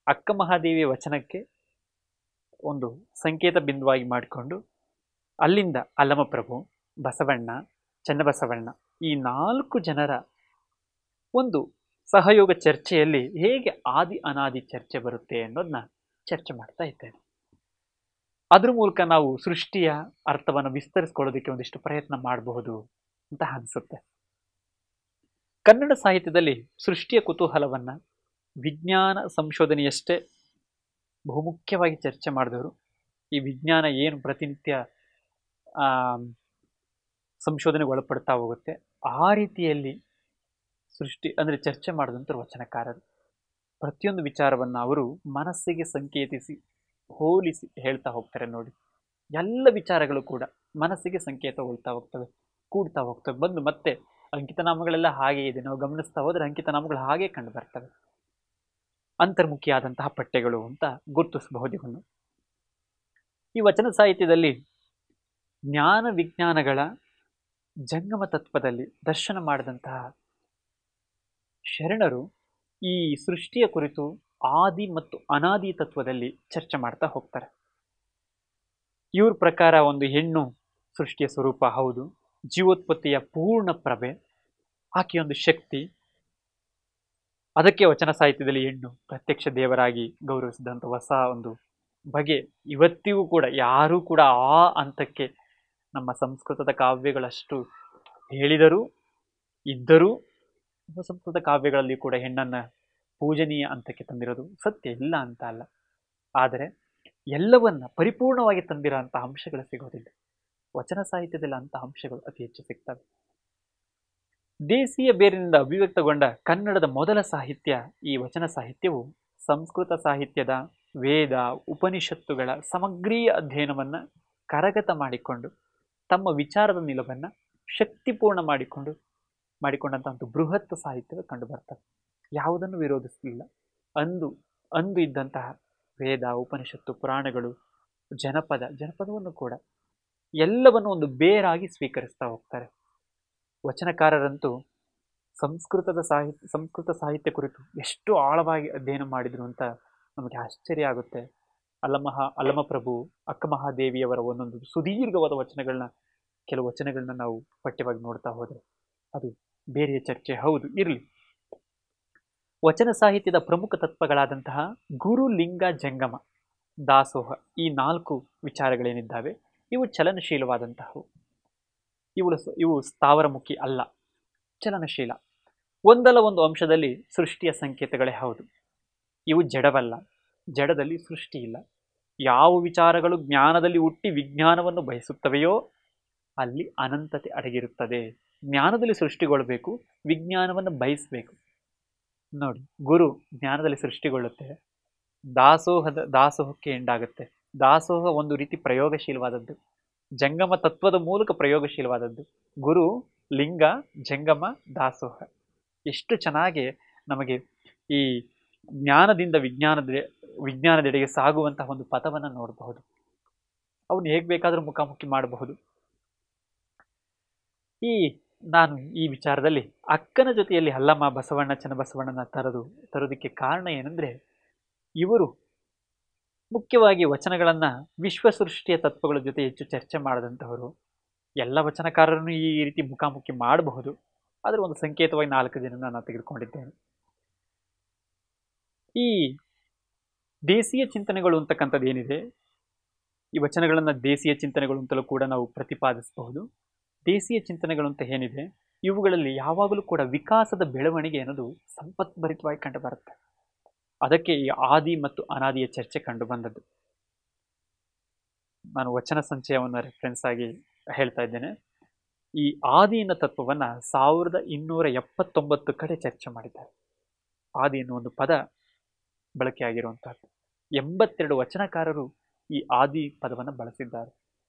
ಅಕ್ಕ ಮಹಾದೇವಿಯ ವಚನಕ್ಕೆ ಒಂದು ಸಂಕೇತ ಬಿಂದುವಾಗಿ ಮಾಡಿಕೊಂಡು ಅಲ್ಲಿಂದ ಅಲ್ಲಮಪ್ರಭು, ಬಸವಣ್ಣ, ಚನ್ನಬಸವಣ್ಣ ಈ 4 ಜನರ ಒಂದು ಸಹಯೋಗ ಚರ್ಚೆಯಲ್ಲಿ ಹೇಗೆ ಆದಿ ಅನಾದಿ ಚರ್ಚೆ ಬರುತ್ತೆ ಅನ್ನೋದನ್ನ ಚರ್ಚೆ ಮಾಡ್ತಾ ಇದ್ದೇನೆ. ಅದ್ರ ಮೂಲಕ ನಾವು ಸೃಷ್ಟಿಯ ಅರ್ಥವನ್ನು ವಿಸ್ತರಿಸ್ಕೊಳ್ಳೋದಕ್ಕೆ ಒಂದಿಷ್ಟು ಪ್ರಯತ್ನ ಮಾಡಬಹುದು ಅಂತ ಅನಿಸುತ್ತೆ. ಕನ್ನಡ ಸಾಹಿತ್ಯದಲ್ಲಿ ಸೃಷ್ಟಿಯ ಕುತೂಹಲವನ್ನ ವಿಜ್ಞಾನ ಸಂಶೋಧನೆಯಷ್ಟೇ ಬಹುಮುಖ್ಯವಾಗಿ ಚರ್ಚೆ ಮಾಡಿದವರು. ಈ ವಿಜ್ಞಾನ ಏನು ಪ್ರತಿನಿತ್ಯ ಸಂಶೋಧನೆಗೆ ಒಳಪಡ್ತಾ ಹೋಗುತ್ತೆ, ಆ ರೀತಿಯಲ್ಲಿ ಸೃಷ್ಟಿ ಅಂದರೆ ಚರ್ಚೆ ಮಾಡಿದಂಥ ವಚನಕಾರರು. ಪ್ರತಿಯೊಂದು ವಿಚಾರವನ್ನು ಅವರು ಮನಸ್ಸಿಗೆ ಸಂಕೇತಿಸಿ ಹೋಲಿಸಿ ಹೇಳ್ತಾ ಹೋಗ್ತಾರೆ. ನೋಡಿ, ಎಲ್ಲ ವಿಚಾರಗಳು ಕೂಡ ಮನಸ್ಸಿಗೆ ಸಂಕೇತ ಹೋಗ್ತಾ ಹೋಗ್ತವೆ, ಕೂಡ್ತಾ ಹೋಗ್ತವೆ. ಬಂದು ಮತ್ತೆ ಅಂಕಿತನಾಮಗಳೆಲ್ಲ ಹಾಗೆ ಇದೆ, ನಾವು ಗಮನಿಸ್ತಾ ಹೋದರೆ ಅಂಕಿತನಾಮಗಳು ಹಾಗೆ ಕಂಡು ಬರ್ತವೆ. ಅಂತರ್ಮುಖಿಯಾದಂತಹ ಪಠ್ಯಗಳು ಅಂತ ಗುರುತಿಸಬಹುದು ಇವನ್ನು. ಈ ವಚನ ಸಾಹಿತ್ಯದಲ್ಲಿ ಜ್ಞಾನ ವಿಜ್ಞಾನಗಳ ಜಂಗಮ ತತ್ವದಲ್ಲಿ ದರ್ಶನ ಮಾಡಿದಂತಹ ಶರಣರು ಈ ಸೃಷ್ಟಿಯ ಕುರಿತು ಆದಿ ಮತ್ತು ಅನಾದಿ ತತ್ವದಲ್ಲಿ ಚರ್ಚೆ ಮಾಡ್ತಾ ಹೋಗ್ತಾರೆ. ಇವ್ರ ಪ್ರಕಾರ ಒಂದು ಹೆಣ್ಣು ಸೃಷ್ಟಿಯ ಸ್ವರೂಪ ಹೌದು, ಜೀವೋತ್ಪತ್ತಿಯ ಪೂರ್ಣ ಪ್ರಭೆ, ಆಕೆಯೊಂದು ಶಕ್ತಿ. ಅದಕ್ಕೆ ವಚನ ಸಾಹಿತ್ಯದಲ್ಲಿ ಹೆಣ್ಣು ಪ್ರತ್ಯಕ್ಷ ದೇವರಾಗಿ ಗೌರವಿಸಿದಂಥ ಹೊಸ ಒಂದು ಬಗೆ ಇವತ್ತಿಗೂ ಕೂಡ ಯಾರೂ ಕೂಡ ಆ ಹಂತಕ್ಕೆ ನಮ್ಮ ಸಂಸ್ಕೃತದ ಕಾವ್ಯಗಳಷ್ಟು ಹೇಳಿದರೂ ಇದ್ದರೂ ಸಂಸ್ಕೃತ ಕಾವ್ಯಗಳಲ್ಲಿ ಕೂಡ ಹೆಣ್ಣನ್ನು ಪೂಜನೀಯ ಹಂತಕ್ಕೆ ತಂದಿರೋದು ಸತ್ಯ, ಇಲ್ಲ ಅಂತ ಅಲ್ಲ. ಆದರೆ ಎಲ್ಲವನ್ನ ಪರಿಪೂರ್ಣವಾಗಿ ತಂದಿರೋ ಅಂಥ ಅಂಶಗಳು ಸಿಗೋದಿಲ್ಲ. ವಚನ ಸಾಹಿತ್ಯದಲ್ಲಿ ಅಂಥ ಅಂಶಗಳು ಅತಿ ಹೆಚ್ಚು ಸಿಗ್ತವೆ. ದೇಸಿಯ ಬೇರಿನಿಂದ ಅಭಿವ್ಯಕ್ತಗೊಂಡ ಕನ್ನಡದ ಮೊದಲ ಸಾಹಿತ್ಯ ಈ ವಚನ ಸಾಹಿತ್ಯವು ಸಂಸ್ಕೃತ ಸಾಹಿತ್ಯದ ವೇದ ಉಪನಿಷತ್ತುಗಳ ಸಮಗ್ರೀಯ ಅಧ್ಯಯನವನ್ನು ಕರಗತ ಮಾಡಿಕೊಂಡು ತಮ್ಮ ವಿಚಾರದ ನಿಲುವನ್ನು ಶಕ್ತಿಪೂರ್ಣ ಮಾಡಿಕೊಂಡಂಥ ಒಂದು ಬೃಹತ್ ಸಾಹಿತ್ಯಗಳು ಕಂಡು ಬರ್ತವೆ. ಯಾವುದನ್ನು ವಿರೋಧಿಸಲಿಲ್ಲ. ಅಂದು ಇದ್ದಂತಹ ವೇದ ಉಪನಿಷತ್ತು ಪುರಾಣಗಳು ಜನಪದವನ್ನು ಕೂಡ ಎಲ್ಲವನ್ನು ಒಂದು ಬೇರಾಗಿ ಸ್ವೀಕರಿಸ್ತಾ ಹೋಗ್ತಾರೆ. ವಚನಕಾರರಂತೂ ಸಂಸ್ಕೃತ ಸಾಹಿತ್ಯ ಕುರಿತು ಎಷ್ಟು ಆಳವಾಗಿ ಅಧ್ಯಯನ ಮಾಡಿದ್ರು ಅಂತ ನಮಗೆ ಆಶ್ಚರ್ಯ ಆಗುತ್ತೆ. ಅಲ್ಲಮಪ್ರಭು, ಅಕ್ಕಮಹಾದೇವಿಯವರ ಒಂದೊಂದು ಸುದೀರ್ಘವಾದ ಕೆಲವು ವಚನಗಳನ್ನ ನಾವು ಪಠ್ಯವಾಗಿ ನೋಡ್ತಾ ಹೋದರೆ ಅದು ಬೇರೆಯ ಚರ್ಚೆ. ಹೌದು, ಇರಲಿ. ವಚನ ಸಾಹಿತ್ಯದ ಪ್ರಮುಖ ತತ್ವಗಳಾದಂತಹ ಗುರು, ಲಿಂಗ, ಜಂಗಮ, ದಾಸೋಹ, ಈ 4 ವಿಚಾರಗಳೇನಿದ್ದಾವೆ ಇವು ಚಲನಶೀಲವಾದಂತಹವು. ಇವು ಸ್ಥಾವರಮುಖಿ ಅಲ್ಲ, ಚಲನಶೀಲ. ಒಂದಲ್ಲ ಒಂದು ಅಂಶದಲ್ಲಿ ಸೃಷ್ಟಿಯ ಸಂಕೇತಗಳೇ ಹೌದು. ಇವು ಜಡವಲ್ಲ, ಜಡದಲ್ಲಿ ಸೃಷ್ಟಿ ಇಲ್ಲ. ಯಾವ ವಿಚಾರಗಳು ಜ್ಞಾನದಲ್ಲಿ ಹುಟ್ಟಿ ವಿಜ್ಞಾನವನ್ನು ಬಯಸುತ್ತವೆಯೋ ಅಲ್ಲಿ ಅನಂತತೆ ಅಡಗಿರುತ್ತದೆ. ಜ್ಞಾನದಲ್ಲಿ ಸೃಷ್ಟಿಗೊಳ್ಳಬೇಕು, ವಿಜ್ಞಾನವನ್ನು ಬಯಸಬೇಕು. ನೋಡಿ, ಗುರು ಜ್ಞಾನದಲ್ಲಿ ಸೃಷ್ಟಿಗೊಳ್ಳುತ್ತೆ, ದಾಸೋಹಕ್ಕೆ ಎಂಡಾಗುತ್ತೆ. ದಾಸೋಹ ಒಂದು ರೀತಿ ಪ್ರಯೋಗಶೀಲವಾದದ್ದು, ಜಂಗಮ ತತ್ವದ ಮೂಲಕ ಪ್ರಯೋಗಶೀಲವಾದದ್ದು. ಗುರು, ಲಿಂಗ, ಜಂಗಮ, ದಾಸೋಹ ಎಷ್ಟು ಚೆನ್ನಾಗಿ ನಮಗೆ ಈ ಜ್ಞಾನದಿಂದ ವಿಜ್ಞಾನದೆಡೆಗೆ ಸಾಗುವಂತಹ ಒಂದು ಪಥವನ್ನು ನೋಡಬಹುದು. ಅವನು ಹೇಗೆ ಬೇಕಾದರೂ ಮುಖಾಮುಖಿ ಮಾಡಬಹುದು. ನಾನು ಈ ವಿಚಾರದಲ್ಲಿ ಅಕ್ಕನ ಜೊತೆಯಲ್ಲಿ ಅಲ್ಲಮ್ಮ ಬಸವಣ್ಣ ಚನ್ನಬಸವಣ್ಣನ ತರೋದಕ್ಕೆ ಕಾರಣ ಏನಂದ್ರೆ, ಇವರು ಮುಖ್ಯವಾಗಿ ವಚನಗಳನ್ನ ವಿಶ್ವಸೃಷ್ಟಿಯ ತತ್ವಗಳ ಜೊತೆ ಹೆಚ್ಚು ಚರ್ಚೆ ಮಾಡದಂತಹವರು. ಎಲ್ಲ ವಚನಕಾರರನ್ನು ಈ ರೀತಿ ಮುಖಾಮುಖಿ ಮಾಡಬಹುದು, ಆದರೆ ಒಂದು ಸಂಕೇತವಾಗಿ 4 ಜನ ನಾನು ತೆಗೆದುಕೊಂಡಿದ್ದೇನೆ. ಈ ದೇಸಿಯ ಚಿಂತನೆಗಳು ಅಂತಕ್ಕಂಥದ್ದು ಏನಿದೆ, ಈ ವಚನಗಳನ್ನ ದೇಸಿಯ ಚಿಂತನೆಗಳು ಅಂತಲೂ ಕೂಡ ನಾವು ಪ್ರತಿಪಾದಿಸಬಹುದು. ದೇಸಿಯ ಚಿಂತನೆಗಳು ಅಂತ ಏನಿದೆ, ಇವುಗಳಲ್ಲಿ ಯಾವಾಗಲೂ ಕೂಡ ವಿಕಾಸದ ಬೆಳವಣಿಗೆ ಅನ್ನೋದು ಸಂಪತ್ಭರಿತವಾಗಿ ಕಂಡು ಬರುತ್ತೆ. ಅದಕ್ಕೆ ಈ ಆದಿ ಮತ್ತು ಅನಾದಿಯ ಚರ್ಚೆ ಕಂಡು ಬಂದದ್ದು. ನಾನು ವಚನ ಸಂಚಯವನ್ನು ರೆಫರೆನ್ಸ್ ಆಗಿ ಹೇಳ್ತಾ ಇದ್ದೇನೆ. ಈ ಆದಿ ಎನ್ನುವ ತತ್ವವನ್ನು 1279 ಕಡೆ ಚರ್ಚೆ ಮಾಡಿದ್ದಾರೆ. ಆದಿ ಎನ್ನುವ ಒಂದು ಪದ ಬಳಕೆಯಾಗಿರುವಂತಹದ್ದು. 82 ವಚನಕಾರರು ಈ ಆದಿ ಪದವನ್ನು ಬಳಸಿದ್ದಾರೆ.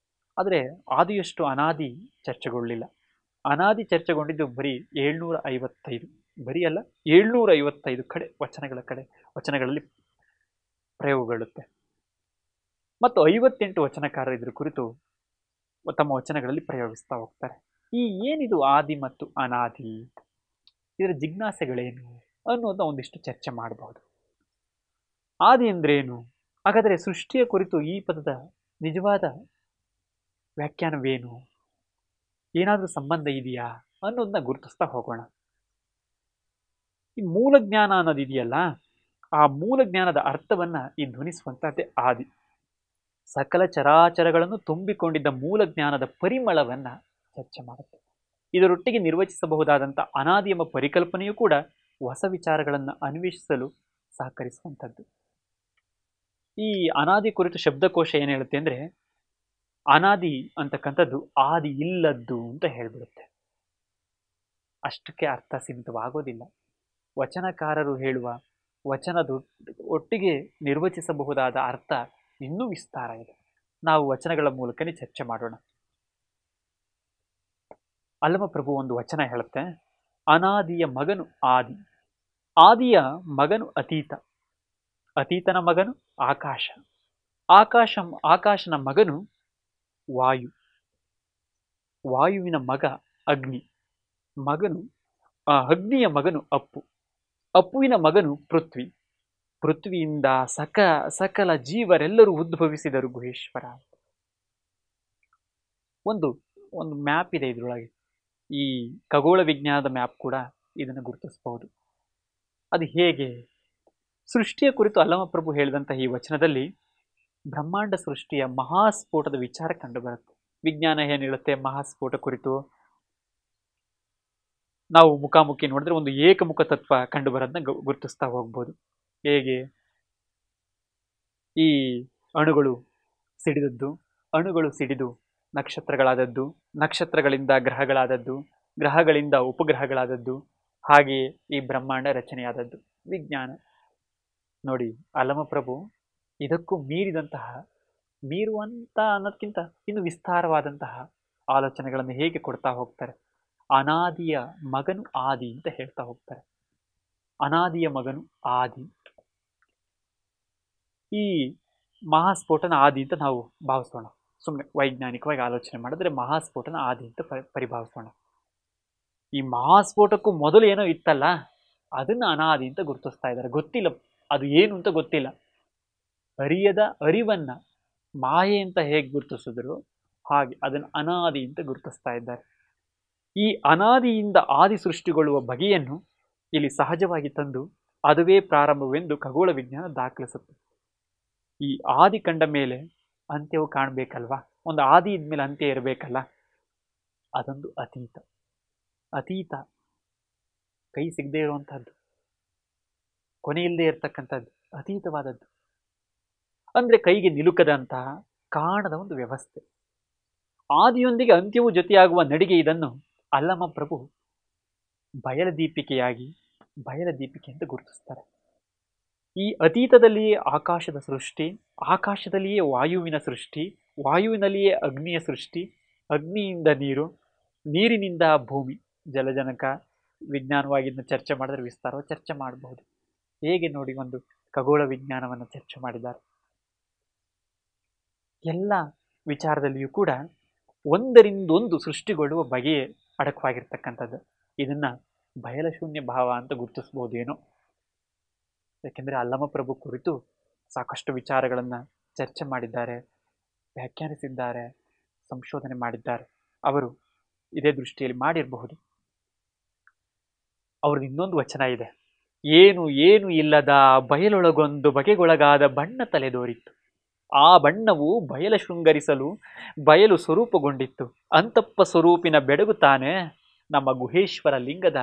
ಆದರೆ ಆದಿಯಷ್ಟು ಅನಾದಿ ಚರ್ಚೆಗೊಳ್ಳಿಲ್ಲ. ಅನಾದಿ ಚರ್ಚೆಗೊಂಡಿದ್ದು ಬರೀ 755, ಬರೀ ಅಲ್ಲ 755 ಕಡೆ ವಚನಗಳಲ್ಲಿ ಪ್ರಯೋಗಗೊಳ್ಳುತ್ತೆ. ಮತ್ತು 58 ವಚನಕಾರರು ಇದ್ರ ಕುರಿತು ತಮ್ಮ ವಚನಗಳಲ್ಲಿ ಪ್ರಯೋಗಿಸ್ತಾ ಹೋಗ್ತಾರೆ. ಏನಿದು ಆದಿ ಮತ್ತು ಅನಾದಿ, ಇದರ ಜಿಜ್ಞಾಸೆಗಳೇನು ಅನ್ನೋದನ್ನ ಒಂದಿಷ್ಟು ಚರ್ಚೆ ಮಾಡಬಹುದು. ಆದಿ ಅಂದ್ರೇನು? ಹಾಗಾದರೆ ಸೃಷ್ಟಿಯ ಕುರಿತು ಈ ಪದದ ನಿಜವಾದ ವ್ಯಾಖ್ಯಾನವೇನು? ಏನಾದರೂ ಸಂಬಂಧ ಇದೆಯಾ ಅನ್ನೋದನ್ನ ಗುರುತಿಸ್ತಾ ಹೋಗೋಣ. ಈ ಮೂಲ ಜ್ಞಾನ ಅನ್ನೋದಿದೆಯಲ್ಲ, ಆ ಮೂಲ ಜ್ಞಾನದ ಅರ್ಥವನ್ನ ಈ ಧ್ವನಿಸುವಂತಹದ್ದೇ ಆದಿ. ಸಕಲ ಚರಾಚರಗಳನ್ನು ತುಂಬಿಕೊಂಡಿದ್ದ ಮೂಲ ಜ್ಞಾನದ ಪರಿಮಳವನ್ನ ಚರ್ಚೆ ಮಾಡುತ್ತೆ. ಇದರೊಟ್ಟಿಗೆ ನಿರ್ವಚಿಸಬಹುದಾದಂಥ ಅನಾದಿ ಎಂಬ ಪರಿಕಲ್ಪನೆಯೂ ಕೂಡ ಹೊಸ ವಿಚಾರಗಳನ್ನು ಅನ್ವೇಷಿಸಲು ಸಹಕರಿಸುವಂಥದ್ದು. ಈ ಅನಾದಿ ಕುರಿತು ಶಬ್ದಕೋಶ ಏನು ಹೇಳುತ್ತೆ ಅಂದರೆ, ಅನಾದಿ ಅಂತಕ್ಕಂಥದ್ದು ಆದಿ ಇಲ್ಲದ್ದು ಅಂತ ಹೇಳ್ಬಿಡುತ್ತೆ. ಅಷ್ಟಕ್ಕೆ ಅರ್ಥ ಸೀಮಿತವಾಗೋದಿಲ್ಲ. ವಚನಕಾರರು ಹೇಳುವ ವಚನದ ಒಟ್ಟಿಗೆ ನಿರ್ವಚಿಸಬಹುದಾದ ಅರ್ಥ ಇನ್ನೂ ವಿಸ್ತಾರ ಇದೆ. ನಾವು ವಚನಗಳ ಮೂಲಕನೇ ಚರ್ಚೆ ಮಾಡೋಣ. ಅಲ್ಲಮಪ್ರಭು ಒಂದು ವಚನ ಹೇಳುತ್ತೆ, ಅನಾದಿಯ ಮಗನು ಆದಿ, ಆದಿಯ ಮಗನು ಅತೀತ, ಅತೀತನ ಮಗನು ಆಕಾಶ, ಆಕಾಶನ ಮಗನು ವಾಯು, ವಾಯುವಿನ ಮಗ ಅಗ್ನಿ, ಅಗ್ನಿಯ ಮಗನು ಅಪ್ಪು, ಅಪ್ಪುವಿನ ಮಗನು ಪೃಥ್ವಿ, ಪೃಥ್ವಿಯಿಂದ ಸಕಲ ಜೀವರೆಲ್ಲರೂ ಉದ್ಭವಿಸಿದರು ಗುಹೇಶ್ವರ. ಒಂದು ಮ್ಯಾಪ್ ಇದೆ ಇದರೊಳಗೆ. ಈ ಖಗೋಳ ವಿಜ್ಞಾನದ ಮ್ಯಾಪ್ ಕೂಡ ಇದನ್ನು ಗುರುತಿಸಬಹುದು. ಅದು ಹೇಗೆ? ಸೃಷ್ಟಿಯ ಕುರಿತು ಅಲ್ಲಮಪ್ರಭು ಹೇಳಿದಂತಹ ಈ ವಚನದಲ್ಲಿ ಬ್ರಹ್ಮಾಂಡ ಸೃಷ್ಟಿಯ ಮಹಾಸ್ಫೋಟದ ವಿಚಾರ ಕಂಡು ಬರುತ್ತೆ. ವಿಜ್ಞಾನ ಏನು ಹೇಳುತ್ತೆ ಮಹಾಸ್ಫೋಟ ಕುರಿತು? ನಾವು ಮುಖಾಮುಖಿ ನೋಡಿದ್ರೆ ಒಂದು ಏಕಮುಖ ತತ್ವ ಕಂಡು ಬರೋದನ್ನ ಗುರುತಿಸ್ತಾ ಹೋಗ್ಬೋದು. ಹೇಗೆ ಈ ಅಣುಗಳು ಸಿಡಿದದ್ದು, ಅಣುಗಳು ಸಿಡಿದು ನಕ್ಷತ್ರಗಳಾದದ್ದು, ನಕ್ಷತ್ರಗಳಿಂದ ಗ್ರಹಗಳಾದದ್ದು, ಗ್ರಹಗಳಿಂದ ಉಪಗ್ರಹಗಳಾದದ್ದು, ಹಾಗೆಯೇ ಈ ಬ್ರಹ್ಮಾಂಡ ರಚನೆಯಾದದ್ದು ವಿಜ್ಞಾನ. ನೋಡಿ, ಅಲ್ಲಮಪ್ರಭು ಇದಕ್ಕೂ ಮೀರುವಂತ ಅನ್ನೋದಕ್ಕಿಂತ ಇನ್ನು ವಿಸ್ತಾರವಾದಂತಹ ಆಲೋಚನೆಗಳನ್ನು ಹೇಗೆ ಕೊಡ್ತಾ ಹೋಗ್ತಾರೆ. ಅನಾದಿಯ ಮಗನು ಆದಿ ಅಂತ ಹೇಳ್ತಾ ಹೋಗ್ತಾರೆ. ಅನಾದಿಯ ಮಗನು ಆದಿ. ಈ ಮಹಾಸ್ಫೋಟನ ಆದಿ ಅಂತ ನಾವು ಭಾವಿಸೋಣ. ಸುಮ್ಮನೆ ವೈಜ್ಞಾನಿಕವಾಗಿ ಆಲೋಚನೆ ಮಾಡಿದ್ರೆ ಮಹಾಸ್ಫೋಟನ ಆದಿ ಅಂತ ಪರಿಭಾವಿಸೋಣ. ಈ ಮಹಾಸ್ಫೋಟಕ್ಕೂ ಮೊದಲು ಏನೋ ಇತ್ತಲ್ಲ, ಅದನ್ನ ಅನಾದಿ ಅಂತ ಗುರುತಿಸ್ತಾ ಇದ್ದಾರೆ. ಗೊತ್ತಿಲ್ಲ ಅದು ಏನು ಅಂತ ಗೊತ್ತಿಲ್ಲ. ಅರಿಯದ ಅರಿವನ್ನ ಮಾಯೆ ಅಂತ ಹೇಗೆ ಗುರುತಿಸಿದ್ರು ಹಾಗೆ ಅದನ್ನು ಅನಾದಿ ಅಂತ ಗುರುತಿಸ್ತಾ ಇದ್ದಾರೆ. ಈ ಅನಾದಿಯಿಂದ ಆದಿ ಸೃಷ್ಟಿಗೊಳ್ಳುವ ಬಗೆಯನ್ನು ಇಲ್ಲಿ ಸಹಜವಾಗಿ ತಂದು ಅದುವೇ ಪ್ರಾರಂಭವೆಂದು ಖಗೋಳ ವಿಜ್ಞಾನ ದಾಖಲಿಸುತ್ತೆ. ಈ ಆದಿ ಕಂಡ ಮೇಲೆ ಅಂತ್ಯವು ಕಾಣಬೇಕಲ್ವಾ, ಒಂದು ಆದಿ ಇದ್ಮೇಲೆ ಅಂತ್ಯ ಇರಬೇಕಲ್ಲ. ಅದೊಂದು ಅತೀತ ಕೈ ಸಿಗದೆ ಇರುವಂತಹದ್ದು, ಕೊನೆ ಇಲ್ಲದೆ ಇರತಕ್ಕಂಥದ್ದು, ಅತೀತವಾದದ್ದು. ಅಂದ್ರೆ ಕೈಗೆ ನಿಲುಕದಂತಹ ಕಾಣದ ಒಂದು ವ್ಯವಸ್ಥೆ. ಆದಿಯೊಂದಿಗೆ ಅಂತ್ಯವೂ ಜೊತೆಯಾಗುವ ನಡಿಗೆ ಇದನ್ನು ಅಲ್ಲಮಪ್ರಭು ಬಯಲದೀಪಿಕೆ ಅಂತ ಗುರುತಿಸ್ತಾರೆ. ಈ ಅತೀತದಲ್ಲಿಯೇ ಆಕಾಶದ ಸೃಷ್ಟಿ, ಆಕಾಶದಲ್ಲಿಯೇ ವಾಯುವಿನ ಸೃಷ್ಟಿ, ವಾಯುವಿನಲ್ಲಿಯೇ ಅಗ್ನಿಯ ಸೃಷ್ಟಿ, ಅಗ್ನಿಯಿಂದ ನೀರು, ನೀರಿನಿಂದ ಭೂಮಿ, ಜಲಜನಕ. ವಿಜ್ಞಾನವಾಗಿ ಇದನ್ನು ಚರ್ಚೆ ಮಾಡಿದ್ರೆ ವಿಸ್ತಾರವಾಗಿ ಚರ್ಚೆ ಮಾಡಬಹುದು. ಹೇಗೆ ನೋಡಿ ಒಂದು ಖಗೋಳ ವಿಜ್ಞಾನವನ್ನು ಚರ್ಚೆ ಮಾಡಿದ್ದಾರೆ. ಎಲ್ಲ ವಿಚಾರದಲ್ಲಿಯೂ ಕೂಡ ಒಂದರಿಂದೊಂದು ಸೃಷ್ಟಿಗೊಳ್ಳುವ ಬಗೆಯೇ ಅಡಕವಾಗಿರ್ತಕ್ಕಂಥದ್ದು. ಇದನ್ನ ಬಯಲಶೂನ್ಯ ಭಾವ ಅಂತ ಗುರುತಿಸ್ಬೋದು ಏನೋ. ಯಾಕೆಂದರೆ ಅಲ್ಲಮಪ್ರಭು ಕುರಿತು ಸಾಕಷ್ಟು ವಿಚಾರಗಳನ್ನು ಚರ್ಚೆ ಮಾಡಿದ್ದಾರೆ, ವ್ಯಾಖ್ಯಾನಿಸಿದ್ದಾರೆ, ಸಂಶೋಧನೆ ಮಾಡಿದ್ದಾರೆ. ಅವರು ಇದೇ ದೃಷ್ಟಿಯಲ್ಲಿ ಮಾಡಿರಬಹುದು. ಅವ್ರದ್ದು ಇನ್ನೊಂದು ವಚನ ಇದೆ. ಏನು ಇಲ್ಲದ ಬಯಲೊಳಗೊಂದು ಬಗೆಗೊಳಗಾದ ಬಣ್ಣ ತಲೆದೋರಿತ್ತು. ಆ ಬಣ್ಣವು ಬಯಲ ಶೃಂಗರಿಸಲು ಬಯಲು ಸ್ವರೂಪಗೊಂಡಿತ್ತು. ಅಂತಪ್ಪ ಸ್ವರೂಪಿನ ಬೆಡಗು ತಾನೇ ನಮ್ಮ ಗುಹೇಶ್ವರ ಲಿಂಗದ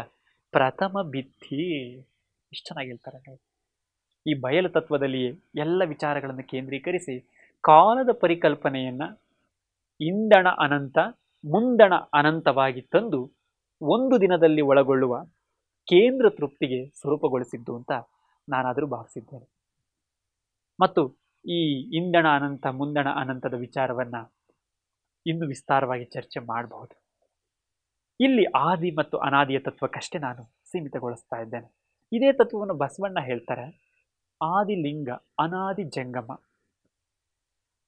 ಪ್ರಥಮ ಭಿತ್ತಿ. ಇಷ್ಟು ಚೆನ್ನಾಗಿ ಹೇಳ್ತಾರೆ ನೋಡಿ. ಈ ಬಯಲು ತತ್ವದಲ್ಲಿಯೇ ಎಲ್ಲ ವಿಚಾರಗಳನ್ನು ಕೇಂದ್ರೀಕರಿಸಿ ಕಾಲದ ಪರಿಕಲ್ಪನೆಯನ್ನ ಇಂದಣ ಅನಂತ ಮುಂದಣ ಅನಂತವಾಗಿ ತಂದು ಒಂದು ದಿನದಲ್ಲಿ ಒಳಗೊಳ್ಳುವ ಕೇಂದ್ರ ತೃಪ್ತಿಗೆ ಸ್ವರೂಪಗೊಳಿಸಿದ್ದು ಅಂತ ನಾನಾದರೂ ಭಾವಿಸಿದ್ದೇನೆ. ಮತ್ತು ಈ ಇಂದಣ ಅನಂತ ಮುಂದಣ ಅನಂತದ ವಿಚಾರವನ್ನ ಇನ್ನು ವಿಸ್ತಾರವಾಗಿ ಚರ್ಚೆ ಮಾಡಬಹುದು. ಇಲ್ಲಿ ಆದಿ ಮತ್ತು ಅನಾದಿಯ ತತ್ವಕ್ಕಷ್ಟೇ ನಾನು ಸೀಮಿತಗೊಳಿಸ್ತಾ ಇದ್ದೇನೆ. ಇದೇ ತತ್ವವನ್ನು ಬಸವಣ್ಣ ಹೇಳ್ತಾರೆ. ಆದಿಲಿಂಗ ಅನಾದಿ ಜಂಗಮ.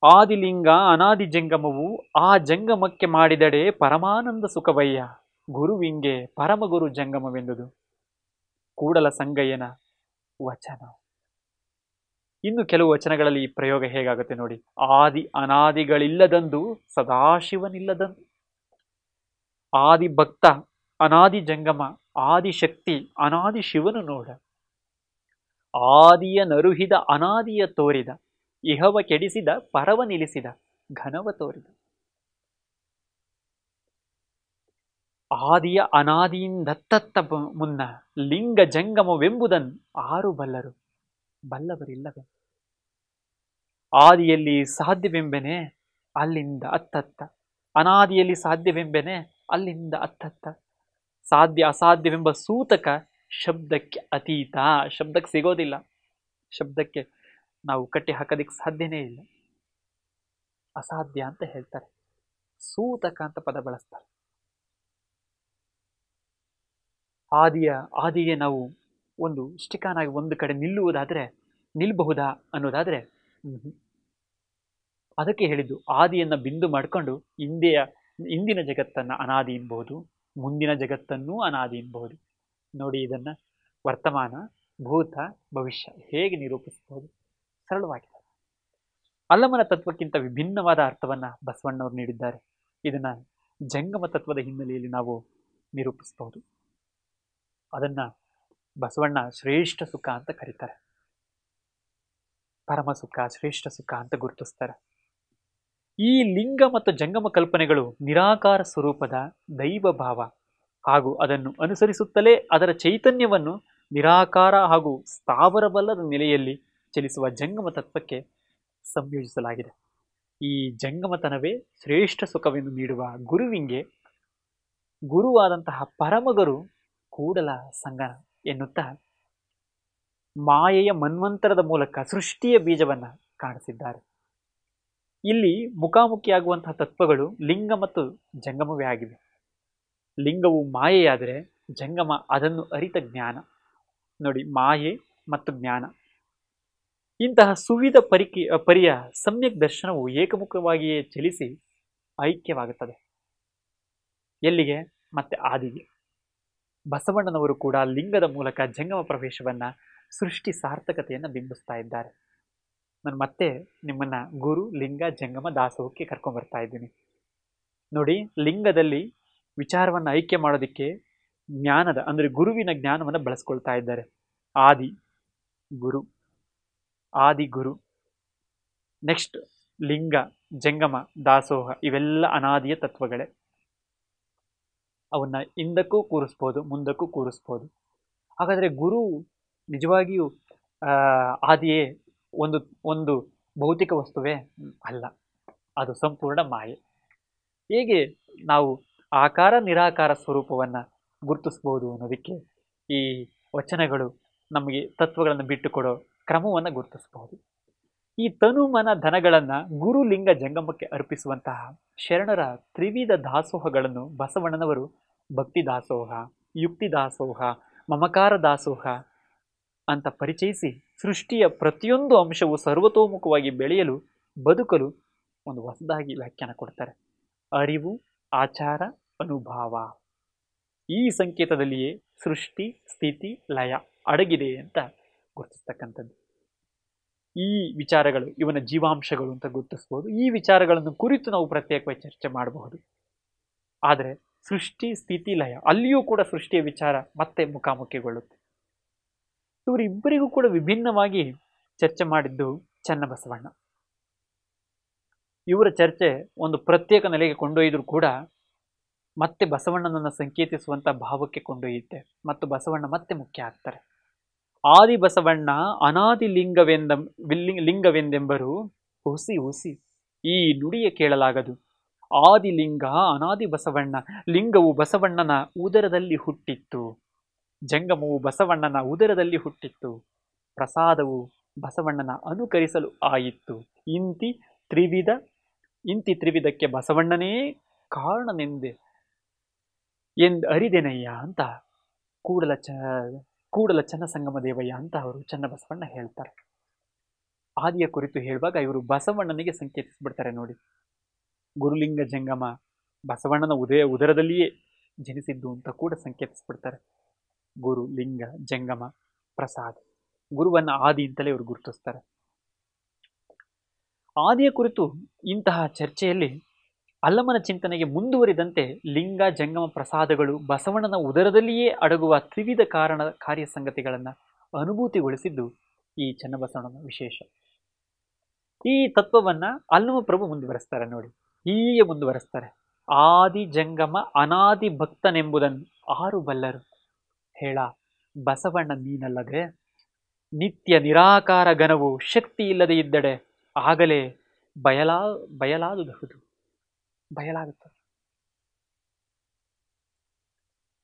ಆದಿಲಿಂಗ ಅನಾದಿ ಜಂಗಮವು ಆ ಜಂಗಮಕ್ಕೆ ಮಾಡಿದಡೆ ಪರಮಾನಂದ ಸುಖವಯ್ಯ. ಗುರುವಿಂಗೆ ಪರಮಗುರು ಜಂಗಮವೆಂದುದು ಕೂಡಲ ಸಂಗಯ್ಯನ ವಚನ. ಇನ್ನು ಕೆಲವು ವಚನಗಳಲ್ಲಿ ಈ ಪ್ರಯೋಗ ಹೇಗಾಗುತ್ತೆ ನೋಡಿ. ಆದಿ ಅನಾದಿಗಳಿಲ್ಲದಂದು ಸದಾಶಿವನಿಲ್ಲದಂದು. ಆದಿ ಭಕ್ತ ಅನಾದಿ ಜಂಗಮ, ಆದಿಶಕ್ತಿ ಅನಾದಿ ಶಿವನು ನೋಡ. ಆದಿಯ ನರುಹಿದ ಅನಾದಿಯ ತೋರಿದ, ಇಹವ ಕೆಡಿಸಿದ ಪರವ ನಿಲ್ಲಿಸಿದ ಘನವ ತೋರಿದ. ಆದಿಯ ಅನಾದಿಯಿಂದತ್ತ ಮುನ್ನ ಲಿಂಗ ಜಂಗಮವೆಂಬುದನ್ ಆರು ಬಲ್ಲರು, ಬಲ್ಲವರಿಲ್ಲವೇ. ಆದಿಯಲ್ಲಿ ಸಾಧ್ಯವೆಂಬೆನೆ ಅಲ್ಲಿಂದ ಅತ್ತತ್ತ, ಅನಾದಿಯಲ್ಲಿ ಸಾಧ್ಯವೆಂಬೆನೆ ಅಲ್ಲಿಂದ ಅತ್ತತ್ತ. ಸಾಧ್ಯ ಅಸಾಧ್ಯವೆಂಬ ಸೂತಕ ಶಬ್ದಕ್ಕೆ ಅತೀತ. ಶಬ್ದಕ್ಕೆ ಸಿಗೋದಿಲ್ಲ, ಶಬ್ದಕ್ಕೆ ನಾವು ಕಟ್ಟಿ ಹಾಕೋದಿಕ್ಕೆ ಸಾಧ್ಯನೇ ಇಲ್ಲ. ಅಸಾಧ್ಯ ಅಂತ ಹೇಳ್ತಾರೆ, ಸೂತಕ ಅಂತ ಪದ ಬಳಸ್ತಾರೆ. ಆದಿಗೆ ನಾವು ಒಂದು ಸ್ಟಿಕಾನಾಗಿ ಒಂದು ಕಡೆ ನಿಲ್ಲಬಹುದಾ ಅನ್ನೋದಾದ್ರೆ ಅದಕ್ಕೆ ಹೇಳಿದ್ದು ಆದಿಯನ್ನ ಬಿಂದು ಮಾಡಿಕೊಂಡು ಇಂದಿನ ಜಗತ್ತನ್ನ ಅನಾದಿ ಎನ್ಬಹುದು, ಮುಂದಿನ ಜಗತ್ತನ್ನೂ ಅನಾದಿ ಎನ್ಬಹುದು. ನೋಡಿ, ಇದನ್ನ ವರ್ತಮಾನ, ಭೂತ, ಭವಿಷ್ಯ ಹೇಗೆ ನಿರೂಪಿಸಬಹುದು? ಸರಳವಾಗಿದೆ. ಅಲ್ಲಮನ ತತ್ವಕ್ಕಿಂತ ವಿಭಿನ್ನವಾದ ಅರ್ಥವನ್ನ ಬಸವಣ್ಣವರು ನೀಡಿದ್ದಾರೆ. ಇದನ್ನ ಜಂಗಮ ತತ್ವದ ಹಿನ್ನೆಲೆಯಲ್ಲಿ ನಾವು ನಿರೂಪಿಸಬಹುದು. ಅದನ್ನ ಬಸವಣ್ಣ ಶ್ರೇಷ್ಠ ಸುಖ ಅಂತ ಕರೀತಾರೆ. ಪರಮ ಸುಖ, ಶ್ರೇಷ್ಠ ಸುಖ ಅಂತ ಗುರುತಿಸ್ತಾರೆ. ಈ ಲಿಂಗ ಮತ್ತು ಜಂಗಮ ಕಲ್ಪನೆಗಳು ನಿರಾಕಾರ ಸ್ವರೂಪದ ದೈವ ಭಾವ, ಹಾಗೂ ಅದನ್ನು ಅನುಸರಿಸುತ್ತಲೇ ಅದರ ಚೈತನ್ಯವನ್ನು ನಿರಾಕಾರ ಹಾಗೂ ಸ್ಥಾವರವಲ್ಲದ ನೆಲೆಯಲ್ಲಿ ಚಲಿಸುವ ಜಂಗಮ ತತ್ವಕ್ಕೆ ಸಂಯೋಜಿಸಲಾಗಿದೆ. ಈ ಜಂಗಮತನವೇ ಶ್ರೇಷ್ಠ ಸುಖವೆಂದು ನೀಡುವ ಗುರುವಿಂಗೆ ಗುರುವಾದಂತಹ ಪರಮಗುರು ಕೂಡಲ ಸಂಗನ ಎನ್ನುತ್ತಾ ಮಾಯೆಯ ಮನ್ವಂತರದ ಮೂಲಕ ಸೃಷ್ಟಿಯ ಬೀಜವನ್ನ ಕಾಣಿಸಿದ್ದಾರೆ. ಇಲ್ಲಿ ಮುಖಾಮುಖಿಯಾಗುವಂತಹ ತತ್ವಗಳು ಲಿಂಗ ಮತ್ತು ಜಂಗಮವೇ ಆಗಿವೆ. ಲಿಂಗವು ಮಾಯೆಯಾದರೆ ಜಂಗಮ ಅದನ್ನು ಅರಿತ ಜ್ಞಾನ. ನೋಡಿ, ಮಾಯೆ ಮತ್ತು ಜ್ಞಾನ ಇಂತಹ ಸುವಿಧ ಪರಿಯ ಸಮ್ಯಕ್ ದರ್ಶನವು ಏಕಮುಖವಾಗಿಯೇ ಚಲಿಸಿ ಐಕ್ಯವಾಗುತ್ತದೆ. ಎಲ್ಲಿಗೆ? ಮತ್ತೆ ಆದಿಗೆ. ಬಸವಣ್ಣನವರು ಕೂಡ ಲಿಂಗದ ಮೂಲಕ ಜಂಗಮ ಪ್ರವೇಶವನ್ನ ಸೃಷ್ಟಿ ಸಾರ್ಥಕತೆಯನ್ನು ಬಿಂಬಿಸ್ತಾ ಇದ್ದಾರೆ. ನಾನು ಮತ್ತೆ ನಿಮ್ಮನ್ನ ಗುರು ಲಿಂಗ ಜಂಗಮ ದಾಸೋಹಕ್ಕೆ ಕರ್ಕೊಂಡ್ ಬರ್ತಾ ಇದ್ದೀನಿ. ನೋಡಿ, ಲಿಂಗದಲ್ಲಿ ವಿಚಾರವನ್ನು ಐಕ್ಯ ಮಾಡೋದಕ್ಕೆ ಜ್ಞಾನದ ಅಂದ್ರೆ ಗುರುವಿನ ಜ್ಞಾನವನ್ನು ಬಳಸ್ಕೊಳ್ತಾ ಇದ್ದಾರೆ. ಆದಿ ಗುರು, ಆದಿ ಗುರು. ನೆಕ್ಸ್ಟ್ ಲಿಂಗ ಜಂಗಮ ದಾಸೋಹ, ಇವೆಲ್ಲ ಅನಾದಿಯ ತತ್ವಗಳೇ. ಅವನ್ನ ಹಿಂದಕ್ಕೂ ಕೂರಿಸ್ಬೋದು, ಮುಂದಕ್ಕೂ ಕೂರಿಸ್ಬೋದು. ಹಾಗಾದ್ರೆ ಗುರು ನಿಜವಾಗಿಯೂ ಆದಿಯೇ ಒಂದು ಒಂದು ಭೌತಿಕ ವಸ್ತುವೇ? ಅಲ್ಲ, ಅದು ಸಂಪೂರ್ಣ ಮಾಯೆ. ಹೇಗೆ ನಾವು ಆಕಾರ ನಿರಾಕಾರ ಸ್ವರೂಪವನ್ನ ಗುರುತಿಸ್ಬೋದು ಅನ್ನೋದಕ್ಕೆ ಈ ವಚನಗಳು ನಮಗೆ ತತ್ವಗಳನ್ನು ಬಿಟ್ಟುಕೊಡೋ ಕ್ರಮವನ್ನು ಗುರುತಿಸಬಹುದು. ಈ ತನು ಮನ ಧನಗಳನ್ನ ಗುರು ಲಿಂಗ ಜಂಗಮಕ್ಕೆ ಅರ್ಪಿಸುವಂತಹ ಶರಣರ ತ್ರಿವಿಧ ದಾಸೋಹಗಳನ್ನು ಬಸವಣ್ಣನವರು ಭಕ್ತಿ ದಾಸೋಹ, ಯುಕ್ತಿ ದಾಸೋಹ, ಮಮಕಾರ ದಾಸೋಹ ಅಂತ ಪರಿಚಯಿಸಿ ಸೃಷ್ಟಿಯ ಪ್ರತಿಯೊಂದು ಅಂಶವು ಸರ್ವತೋಮುಖವಾಗಿ ಬೆಳೆಯಲು ಬದುಕಲು ಒಂದು ಹೊಸದಾಗಿ ವ್ಯಾಖ್ಯಾನ ಕೊಡ್ತಾರೆ. ಅರಿವು, ಆಚಾರ, ಅನುಭವ, ಈ ಸಂಕೇತದಲ್ಲಿಯೇ ಸೃಷ್ಟಿ ಸ್ಥಿತಿ ಲಯ ಅಡಗಿದೆ ಅಂತ ಗುರುತಿಸ್ತಕ್ಕಂಥದ್ದು. ಈ ವಿಚಾರಗಳು ಇವನ ಜೀವಾಂಶಗಳು ಅಂತ ಗುರುತಿಸ್ಬೋದು. ಈ ವಿಚಾರಗಳನ್ನು ಕುರಿತು ನಾವು ಪ್ರತ್ಯೇಕವಾಗಿ ಚರ್ಚೆ ಮಾಡಬಹುದು. ಆದರೆ ಸೃಷ್ಟಿ ಸ್ಥಿತಿ ಲಯ ಅಲ್ಲಿಯೂ ಕೂಡ ಸೃಷ್ಟಿಯ ವಿಚಾರ ಮತ್ತೆ ಮುಖಾಮುಖಿಗೊಳ್ಳುತ್ತೆ. ಇವರಿಬ್ಬರಿಗೂ ಕೂಡ ವಿಭಿನ್ನವಾಗಿ ಚರ್ಚೆ ಮಾಡಿದ್ದು ಚನ್ನಬಸವಣ್ಣ. ಇವರ ಚರ್ಚೆ ಒಂದು ಪ್ರತ್ಯೇಕ ನೆಲೆಗೆ ಕೊಂಡೊಯ್ದರೂ ಕೂಡ ಮತ್ತೆ ಬಸವಣ್ಣನನ್ನು ಸಂಕೇತಿಸುವಂತ ಭಾವಕ್ಕೆ ಕೊಂಡೊಯ್ಯುತ್ತೆ ಮತ್ತು ಬಸವಣ್ಣ ಮತ್ತೆ ಮುಖ್ಯ ಆಗ್ತಾರೆ. ಆದಿ ಬಸವಣ್ಣ ಅನಾದಿ ಲಿಂಗವೆಂದೆಂಬರು ಹುಸಿ ಹುಸಿ ಈ ನುಡಿಯ ಕೇಳಲಾಗದು. ಆದಿಲಿಂಗ ಅನಾದಿ ಬಸವಣ್ಣ, ಲಿಂಗವು ಬಸವಣ್ಣನ ಉದರದಲ್ಲಿ ಹುಟ್ಟಿತ್ತು, ಜಂಗಮವು ಬಸವಣ್ಣನ ಉದರದಲ್ಲಿ ಹುಟ್ಟಿತ್ತು, ಪ್ರಸಾದವು ಬಸವಣ್ಣನ ಅನುಕರಿಸಲು ಆಯಿತು. ಇಂತಿ ತ್ರಿವಿಧಕ್ಕೆ ಬಸವಣ್ಣನೇ ಕಾರಣನೆಂದೆ ಅರಿದೆನಯ್ಯ ಅಂತ ಕೂಡಲ ಚನ್ನಸಂಗಮ ದೇವಯ್ಯ ಅಂತ ಅವರು ಚನ್ನಬಸವಣ್ಣ ಹೇಳ್ತಾರೆ. ಆದಿಯ ಕುರಿತು ಹೇಳುವಾಗ ಇವರು ಬಸವಣ್ಣನಿಗೆ ಸಂಕೇತಿಸ್ಬಿಡ್ತಾರೆ. ನೋಡಿ, ಗುರುಲಿಂಗ ಜಂಗಮ ಬಸವಣ್ಣನ ಉದರದಲ್ಲಿಯೇ ಜನಿಸಿದ್ದು ಅಂತ ಕೂಡ ಸಂಕೇತಿಸ್ಬಿಡ್ತಾರೆ. ಗುರು ಲಿಂಗ ಜಂಗಮ ಪ್ರಸಾದ, ಗುರುವನ್ನ ಆದಿ ಅಂತಲೇ ಇವರು ಗುರುತಿಸ್ತಾರೆ. ಆದಿಯ ಕುರಿತು ಇಂತಹ ಚರ್ಚೆಯಲ್ಲಿ ಅಲ್ಲಮನ ಚಿಂತನೆಗೆ ಮುಂದುವರಿದಂತೆ ಲಿಂಗ ಜಂಗಮ ಪ್ರಸಾದಗಳು ಬಸವಣ್ಣನ ಉದರದಲ್ಲಿಯೇ ಅಡಗುವ ತ್ರಿವಿಧ ಕಾರ್ಯ ಸಂಗತಿಗಳನ್ನ ಅನುಭೂತಿಗೊಳಿಸಿದ್ದು ಈ ಚನ್ನಬಸವಣ್ಣನ ವಿಶೇಷ. ಈ ತತ್ವವನ್ನ ಅಲ್ಲಮ ಪ್ರಭು ಮುಂದುವರೆಸ್ತಾರೆ. ನೋಡಿ, ಹೀಗೆ ಮುಂದುವರೆಸ್ತಾರೆ. ಆದಿ ಜಂಗಮ ಅನಾದಿ ಭಕ್ತನೆಂಬುದನ್ನು ಆರು ಬಲ್ಲರು ಹೇಳ ಬಸವಣ್ಣ ನೀನಲ್ಲದೆ, ನಿತ್ಯ ನಿರಾಕಾರ ಘನವು ಶಕ್ತಿ ಇಲ್ಲದೆ ಇದ್ದಡೆ ಆಗಲೇ ಬಯಲಾಗುತ್ತದೆ.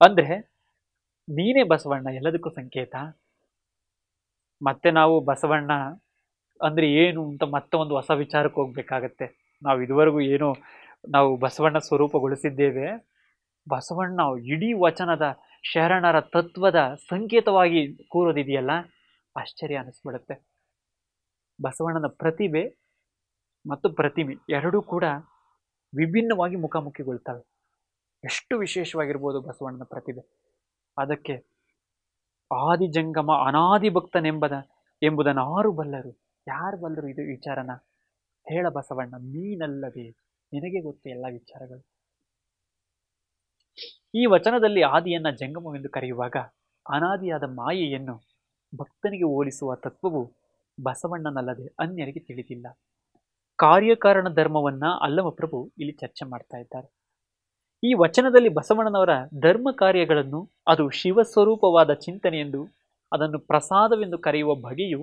ಅಂದ್ರೆ ನೀನೇ ಬಸವಣ್ಣ ಎಲ್ಲದಕ್ಕೂ ಸಂಕೇತ. ಮತ್ತೆ ನಾವು ಬಸವಣ್ಣ ಅಂದ್ರೆ ಏನು ಅಂತ ಮತ್ತೆ ಒಂದು ಹೊಸ ವಿಚಾರಕ್ಕೆ ಹೋಗ್ಬೇಕಾಗತ್ತೆ. ನಾವು ಇದುವರೆಗೂ ಏನೋ ನಾವು ಬಸವಣ್ಣ ಸ್ವರೂಪಗೊಳಿಸಿದ್ದೇವೆ. ಬಸವಣ್ಣ ಇಡೀ ವಚನದ ಶರಣರ ತತ್ವದ ಸಂಕೇತವಾಗಿ ಕೂರೋದಿದೆಯಲ್ಲ, ಆಶ್ಚರ್ಯ ಅನಿಸ್ಬಿಡುತ್ತೆ. ಬಸವಣ್ಣನ ಪ್ರತಿಭೆ ಮತ್ತು ಪ್ರತಿಮೆ ಎರಡೂ ಕೂಡ ವಿಭಿನ್ನವಾಗಿ ಮುಖಾಮುಖಿಗೊಳ್ತವೆ. ಎಷ್ಟು ವಿಶೇಷವಾಗಿರ್ಬೋದು ಬಸವಣ್ಣನ ಪ್ರತಿಭೆ. ಅದಕ್ಕೆ ಆದಿಜಂಗಮ ಅನಾದಿ ಎಂಬುದನ್ನು ಆರು ಬಲ್ಲರು. ಯಾರು ಬಲ್ಲರು ಇದು ವಿಚಾರನ? ಹೇಳ ಬಸವಣ್ಣ ನೀನಲ್ಲದೆ, ನಿನಗೆ ಗೊತ್ತು ಎಲ್ಲ ವಿಚಾರಗಳು. ಈ ವಚನದಲ್ಲಿ ಆದಿಯನ್ನ ಜಂಗಮವೆಂದು ಕರೆಯುವಾಗ ಅನಾದಿಯಾದ ಮಾಯೆಯನ್ನು ಭಕ್ತನಿಗೆ ಹೋಲಿಸುವ ತತ್ವವು ಬಸವಣ್ಣನಲ್ಲದೆ ಅನ್ಯರಿಗೆ ತಿಳಿದಿಲ್ಲ. ಕಾರ್ಯಕಾರಣ ಧರ್ಮವನ್ನ ಅಲ್ಲಮ ಪ್ರಭು ಇಲ್ಲಿ ಚರ್ಚೆ ಮಾಡ್ತಾ ಇದ್ದಾರೆ. ಈ ವಚನದಲ್ಲಿ ಬಸವಣ್ಣನವರ ಧರ್ಮ ಕಾರ್ಯಗಳನ್ನು ಅದು ಶಿವಸ್ವರೂಪವಾದ ಚಿಂತನೆ ಎಂದು ಅದನ್ನು ಪ್ರಸಾದವೆಂದು ಕರೆಯುವ ಬಗೆಯು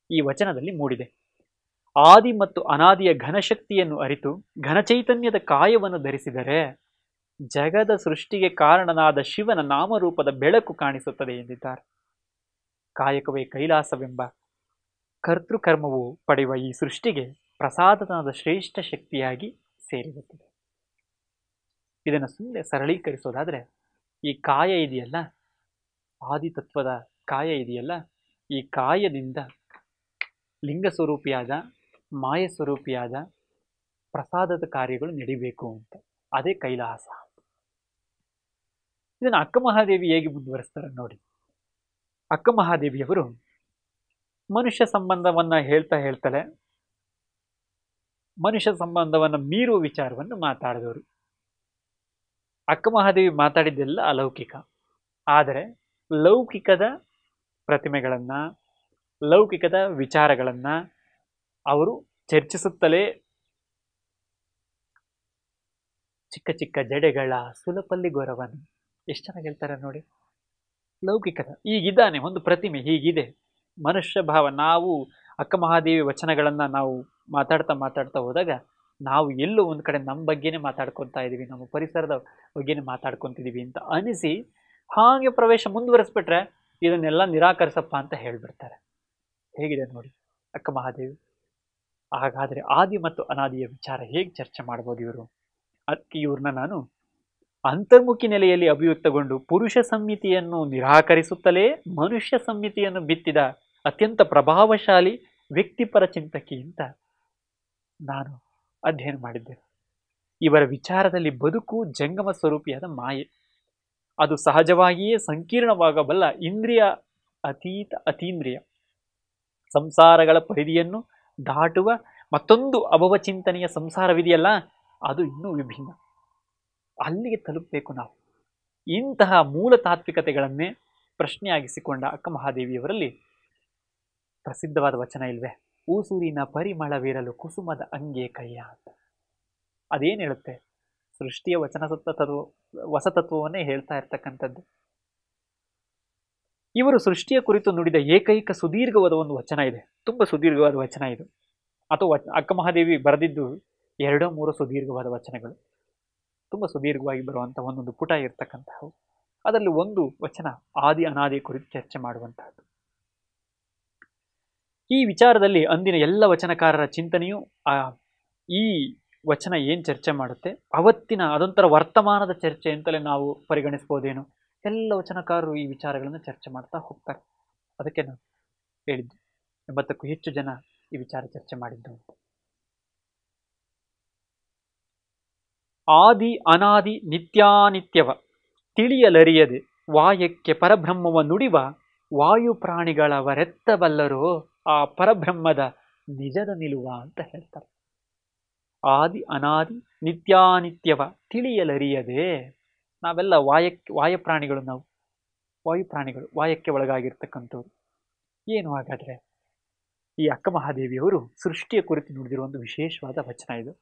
ಈ ವಚನದಲ್ಲಿ ಮೂಡಿದೆ. ಆದಿ ಮತ್ತು ಅನಾದಿಯ ಘನಶಕ್ತಿಯನ್ನು ಅರಿತು ಘನಚೈತನ್ಯದ ಕಾಯವನ್ನು ಧರಿಸಿದರೆ ಜಗದ ಸೃಷ್ಟಿಗೆ ಕಾರಣನಾದ ಶಿವನ ನಾಮರೂಪದ ಬೆಳಕು ಕಾಣಿಸುತ್ತದೆ ಎಂದಿದ್ದಾರೆ. ಕಾಯಕವೇ ಕೈಲಾಸವೆಂಬ ಕರ್ತೃಕರ್ಮವು ಪಡೆಯುವ ಈ ಸೃಷ್ಟಿಗೆ ಪ್ರಸಾದನಾದ ಶ್ರೇಷ್ಠ ಶಕ್ತಿಯಾಗಿ ಸೇರಿರುತ್ತದೆ. ಇದನ್ನು ಸುಮ್ಮನೆ ಸರಳೀಕರಿಸೋದಾದರೆ, ಈ ಕಾಯ ಇದೆಯಲ್ಲ, ಆದಿತತ್ವದ ಕಾಯ ಇದೆಯಲ್ಲ, ಈ ಕಾಯದಿಂದ ಲಿಂಗ ಸ್ವರೂಪಿಯಾದ ಮಾಯ ಸ್ವರೂಪಿಯಾದ ಪ್ರಸಾದದ ಕಾರ್ಯಗಳು ನಡಿಬೇಕು ಅಂತ. ಅದೇ ಕೈಲಾಸ. ಇದನ್ನು ಅಕ್ಕ ಮಹಾದೇವಿ ಹೇಗೆ ಮುಂದುವರಿಸ್ತಾರೆ ನೋಡಿ. ಅಕ್ಕ ಮಹಾದೇವಿಯವರು ಮನುಷ್ಯ ಸಂಬಂಧವನ್ನ ಹೇಳ್ತಲೇ ಮನುಷ್ಯ ಸಂಬಂಧವನ್ನು ಮೀರುವ ವಿಚಾರವನ್ನು ಮಾತಾಡಿದವರು. ಅಕ್ಕ ಮಹಾದೇವಿ ಮಾತಾಡಿದ್ದೆಲ್ಲ ಅಲೌಕಿಕ. ಆದರೆ ಲೌಕಿಕದ ಪ್ರತಿಮೆಗಳನ್ನ, ಲೌಕಿಕದ ವಿಚಾರಗಳನ್ನ ಅವರು ಚರ್ಚಿಸುತ್ತಲೇ ಚಿಕ್ಕ ಚಿಕ್ಕ ಜಡೆಗಳ ಸುಲಪಲ್ಲಿ ಗೊರವನು ಎಷ್ಟು ಚೆನ್ನಾಗಿ ಹೇಳ್ತಾರೆ ನೋಡಿ. ಲೌಕಿಕದ ಹೀಗಿದ್ದಾನೆ, ಒಂದು ಪ್ರತಿಮೆ ಹೀಗಿದೆ, ಮನುಷ್ಯ ಭಾವ. ನಾವು ಅಕ್ಕ ಮಹಾದೇವಿ ವಚನಗಳನ್ನ ನಾವು ಮಾತಾಡ್ತಾ ಹೋದಾಗ ನಾವು ಎಲ್ಲೋ ಒಂದು ಕಡೆ ನಮ್ಮ ಬಗ್ಗೆನೇ ಮಾತಾಡ್ಕೊತಾ ಇದೀವಿ, ನಮ್ಮ ಪರಿಸರದ ಬಗ್ಗೆನೇ ಮಾತಾಡ್ಕೊತಿದೀವಿ ಅಂತ ಅನಿಸಿ ಹಾಗೆ ಪ್ರವೇಶ ಮುಂದುವರಿಸ್ಬಿಟ್ರೆ ಇದನ್ನೆಲ್ಲ ನಿರಾಕರಿಸಪ್ಪ ಅಂತ ಹೇಳ್ಬಿಡ್ತಾರೆ. ಹೇಗಿದೆ ನೋಡಿ ಅಕ್ಕ ಮಹಾದೇವಿ. ಹಾಗಾದ್ರೆ ಆದಿ ಮತ್ತು ಅನಾದಿಯ ವಿಚಾರ ಹೇಗೆ ಚರ್ಚೆ ಮಾಡ್ಬೋದು ಇವರು? ಅದಕ್ಕೆ ಇವ್ರನ್ನ ನಾನು ಅಂತರ್ಮುಖಿ ನೆಲೆಯಲ್ಲಿ ಅಭಿವ್ಯಕ್ತಗೊಂಡು ಪುರುಷ ಸಂಹಿತೆಯನ್ನು ನಿರಾಕರಿಸುತ್ತಲೇ ಮನುಷ್ಯ ಸಂಹಿತೆಯನ್ನು ಬಿತ್ತಿದ ಅತ್ಯಂತ ಪ್ರಭಾವಶಾಲಿ ವ್ಯಕ್ತಿಪರ ಚಿಂತಕಿ ಅಂತ ನಾನು ಅಧ್ಯಯನ ಮಾಡಿದ್ದೇನೆ. ಇವರ ವಿಚಾರದಲ್ಲಿ ಬದುಕು ಜಂಗಮ ಸ್ವರೂಪಿಯಾದ ಮಾಯೆ, ಅದು ಸಹಜವಾಗಿಯೇ ಸಂಕೀರ್ಣವಾಗಬಲ್ಲ ಇಂದ್ರಿಯ ಅತೀಂದ್ರಿಯ ಸಂಸಾರಗಳ ಪರಿಧಿಯನ್ನು ದಾಟುವ ಮತ್ತೊಂದು ಅಭವ ಚಿಂತನೆಯ ಸಂಸಾರವಿದೆಯಲ್ಲ, ಅದು ಇನ್ನೂ ವಿಭಿನ್ನ. ಅಲ್ಲಿಗೆ ತಲುಪಬೇಕು ನಾವು. ಇಂತಹ ಮೂಲ ತಾತ್ವಿಕತೆಗಳನ್ನೇ ಪ್ರಶ್ನೆಯಾಗಿಸಿಕೊಂಡ ಅಕ್ಕ ಮಹಾದೇವಿಯವರಲ್ಲಿ ಪ್ರಸಿದ್ಧವಾದ ವಚನ ಇಲ್ವೇ? ಊಸೂರಿನ ಪರಿಮಳವಿರಲು ಕುಸುಮದ ಅಂಗೆ ಕೈಯ ಅಂತ. ಅದೇನು ಹೇಳುತ್ತೆ? ಸೃಷ್ಟಿಯ ಹೊಸತತ್ವವನ್ನೇ ಹೇಳ್ತಾ ಇರ್ತಕ್ಕಂಥದ್ದು. ಇವರು ಸೃಷ್ಟಿಯ ಕುರಿತು ನುಡಿದ ಏಕೈಕ ಸುದೀರ್ಘವಾದ ಒಂದು ವಚನ ಇದೆ. ತುಂಬ ಸುದೀರ್ಘವಾದ ವಚನ ಇದು. ಅಥವಾ ಅಕ್ಕ ಮಹಾದೇವಿ ಬರೆದಿದ್ದು 2-3 ಸುದೀರ್ಘವಾದ ವಚನಗಳು, ತುಂಬ ಸುದೀರ್ಘವಾಗಿ ಬರುವಂಥ ಒಂದೊಂದು ಪುಟ ಇರ್ತಕ್ಕಂಥವು. ಅದರಲ್ಲಿ ಒಂದು ವಚನ ಆದಿ ಅನಾದಿ ಕುರಿತು ಚರ್ಚೆ ಮಾಡುವಂತಹದ್ದು. ಈ ವಿಚಾರದಲ್ಲಿ ಅಂದಿನ ಎಲ್ಲ ವಚನಕಾರರ ಚಿಂತನೆಯು ಈ ವಚನ ಏನು ಚರ್ಚೆ ಮಾಡುತ್ತೆ ಅವತ್ತಿನ ಅದೊಂಥರ ವರ್ತಮಾನದ ಚರ್ಚೆ ಅಂತಲೇ ನಾವು ಪರಿಗಣಿಸ್ಬೋದೇನು. ಎಲ್ಲ ವಚನಕಾರರು ಈ ವಿಚಾರಗಳನ್ನು ಚರ್ಚೆ ಮಾಡ್ತಾ ಹೋಗ್ತಾರೆ. ಅದಕ್ಕೆ ನಾನು ಹೇಳಿದ್ದು 80ಕ್ಕೂ ಹೆಚ್ಚು ಜನ ಈ ವಿಚಾರ ಚರ್ಚೆ ಮಾಡಿದ್ದು ಅಂತ. ಆದಿ ಅನಾದಿ ನಿತ್ಯಾನಿತ್ಯವ ತಿಳಿಯಲರಿಯದೆ ವಾಯಕ್ಕೆ ಪರಬ್ರಹ್ಮವ ನುಡಿವ ವಾಯು ಪ್ರಾಣಿಗಳವರೆತ್ತಬಲ್ಲರೋ ಆ ಪರಬ್ರಹ್ಮದ ನಿಜದ ನಿಲುವ ಅಂತ ಹೇಳ್ತಾರೆ. ಆದಿ ಅನಾದಿ ನಿತ್ಯಾನಿತ್ಯವ ತಿಳಿಯಲರಿಯದೆ, ನಾವೆಲ್ಲ ವಾಯುಪ್ರಾಣಿಗಳು, ನಾವು ವಾಯುಪ್ರಾಣಿಗಳು, ವಾಯಕ್ಕೆ ಒಳಗಾಗಿರ್ತಕ್ಕಂಥವ್ರು. ಏನು ಹಾಗಾದ್ರೆ ಈ ಅಕ್ಕ ಮಹಾದೇವಿಯವರು ಸೃಷ್ಟಿಯ ಕುರಿತು ನುಡಿದಿರುವ ಒಂದು ವಿಶೇಷವಾದ ವಚನ ಇದು.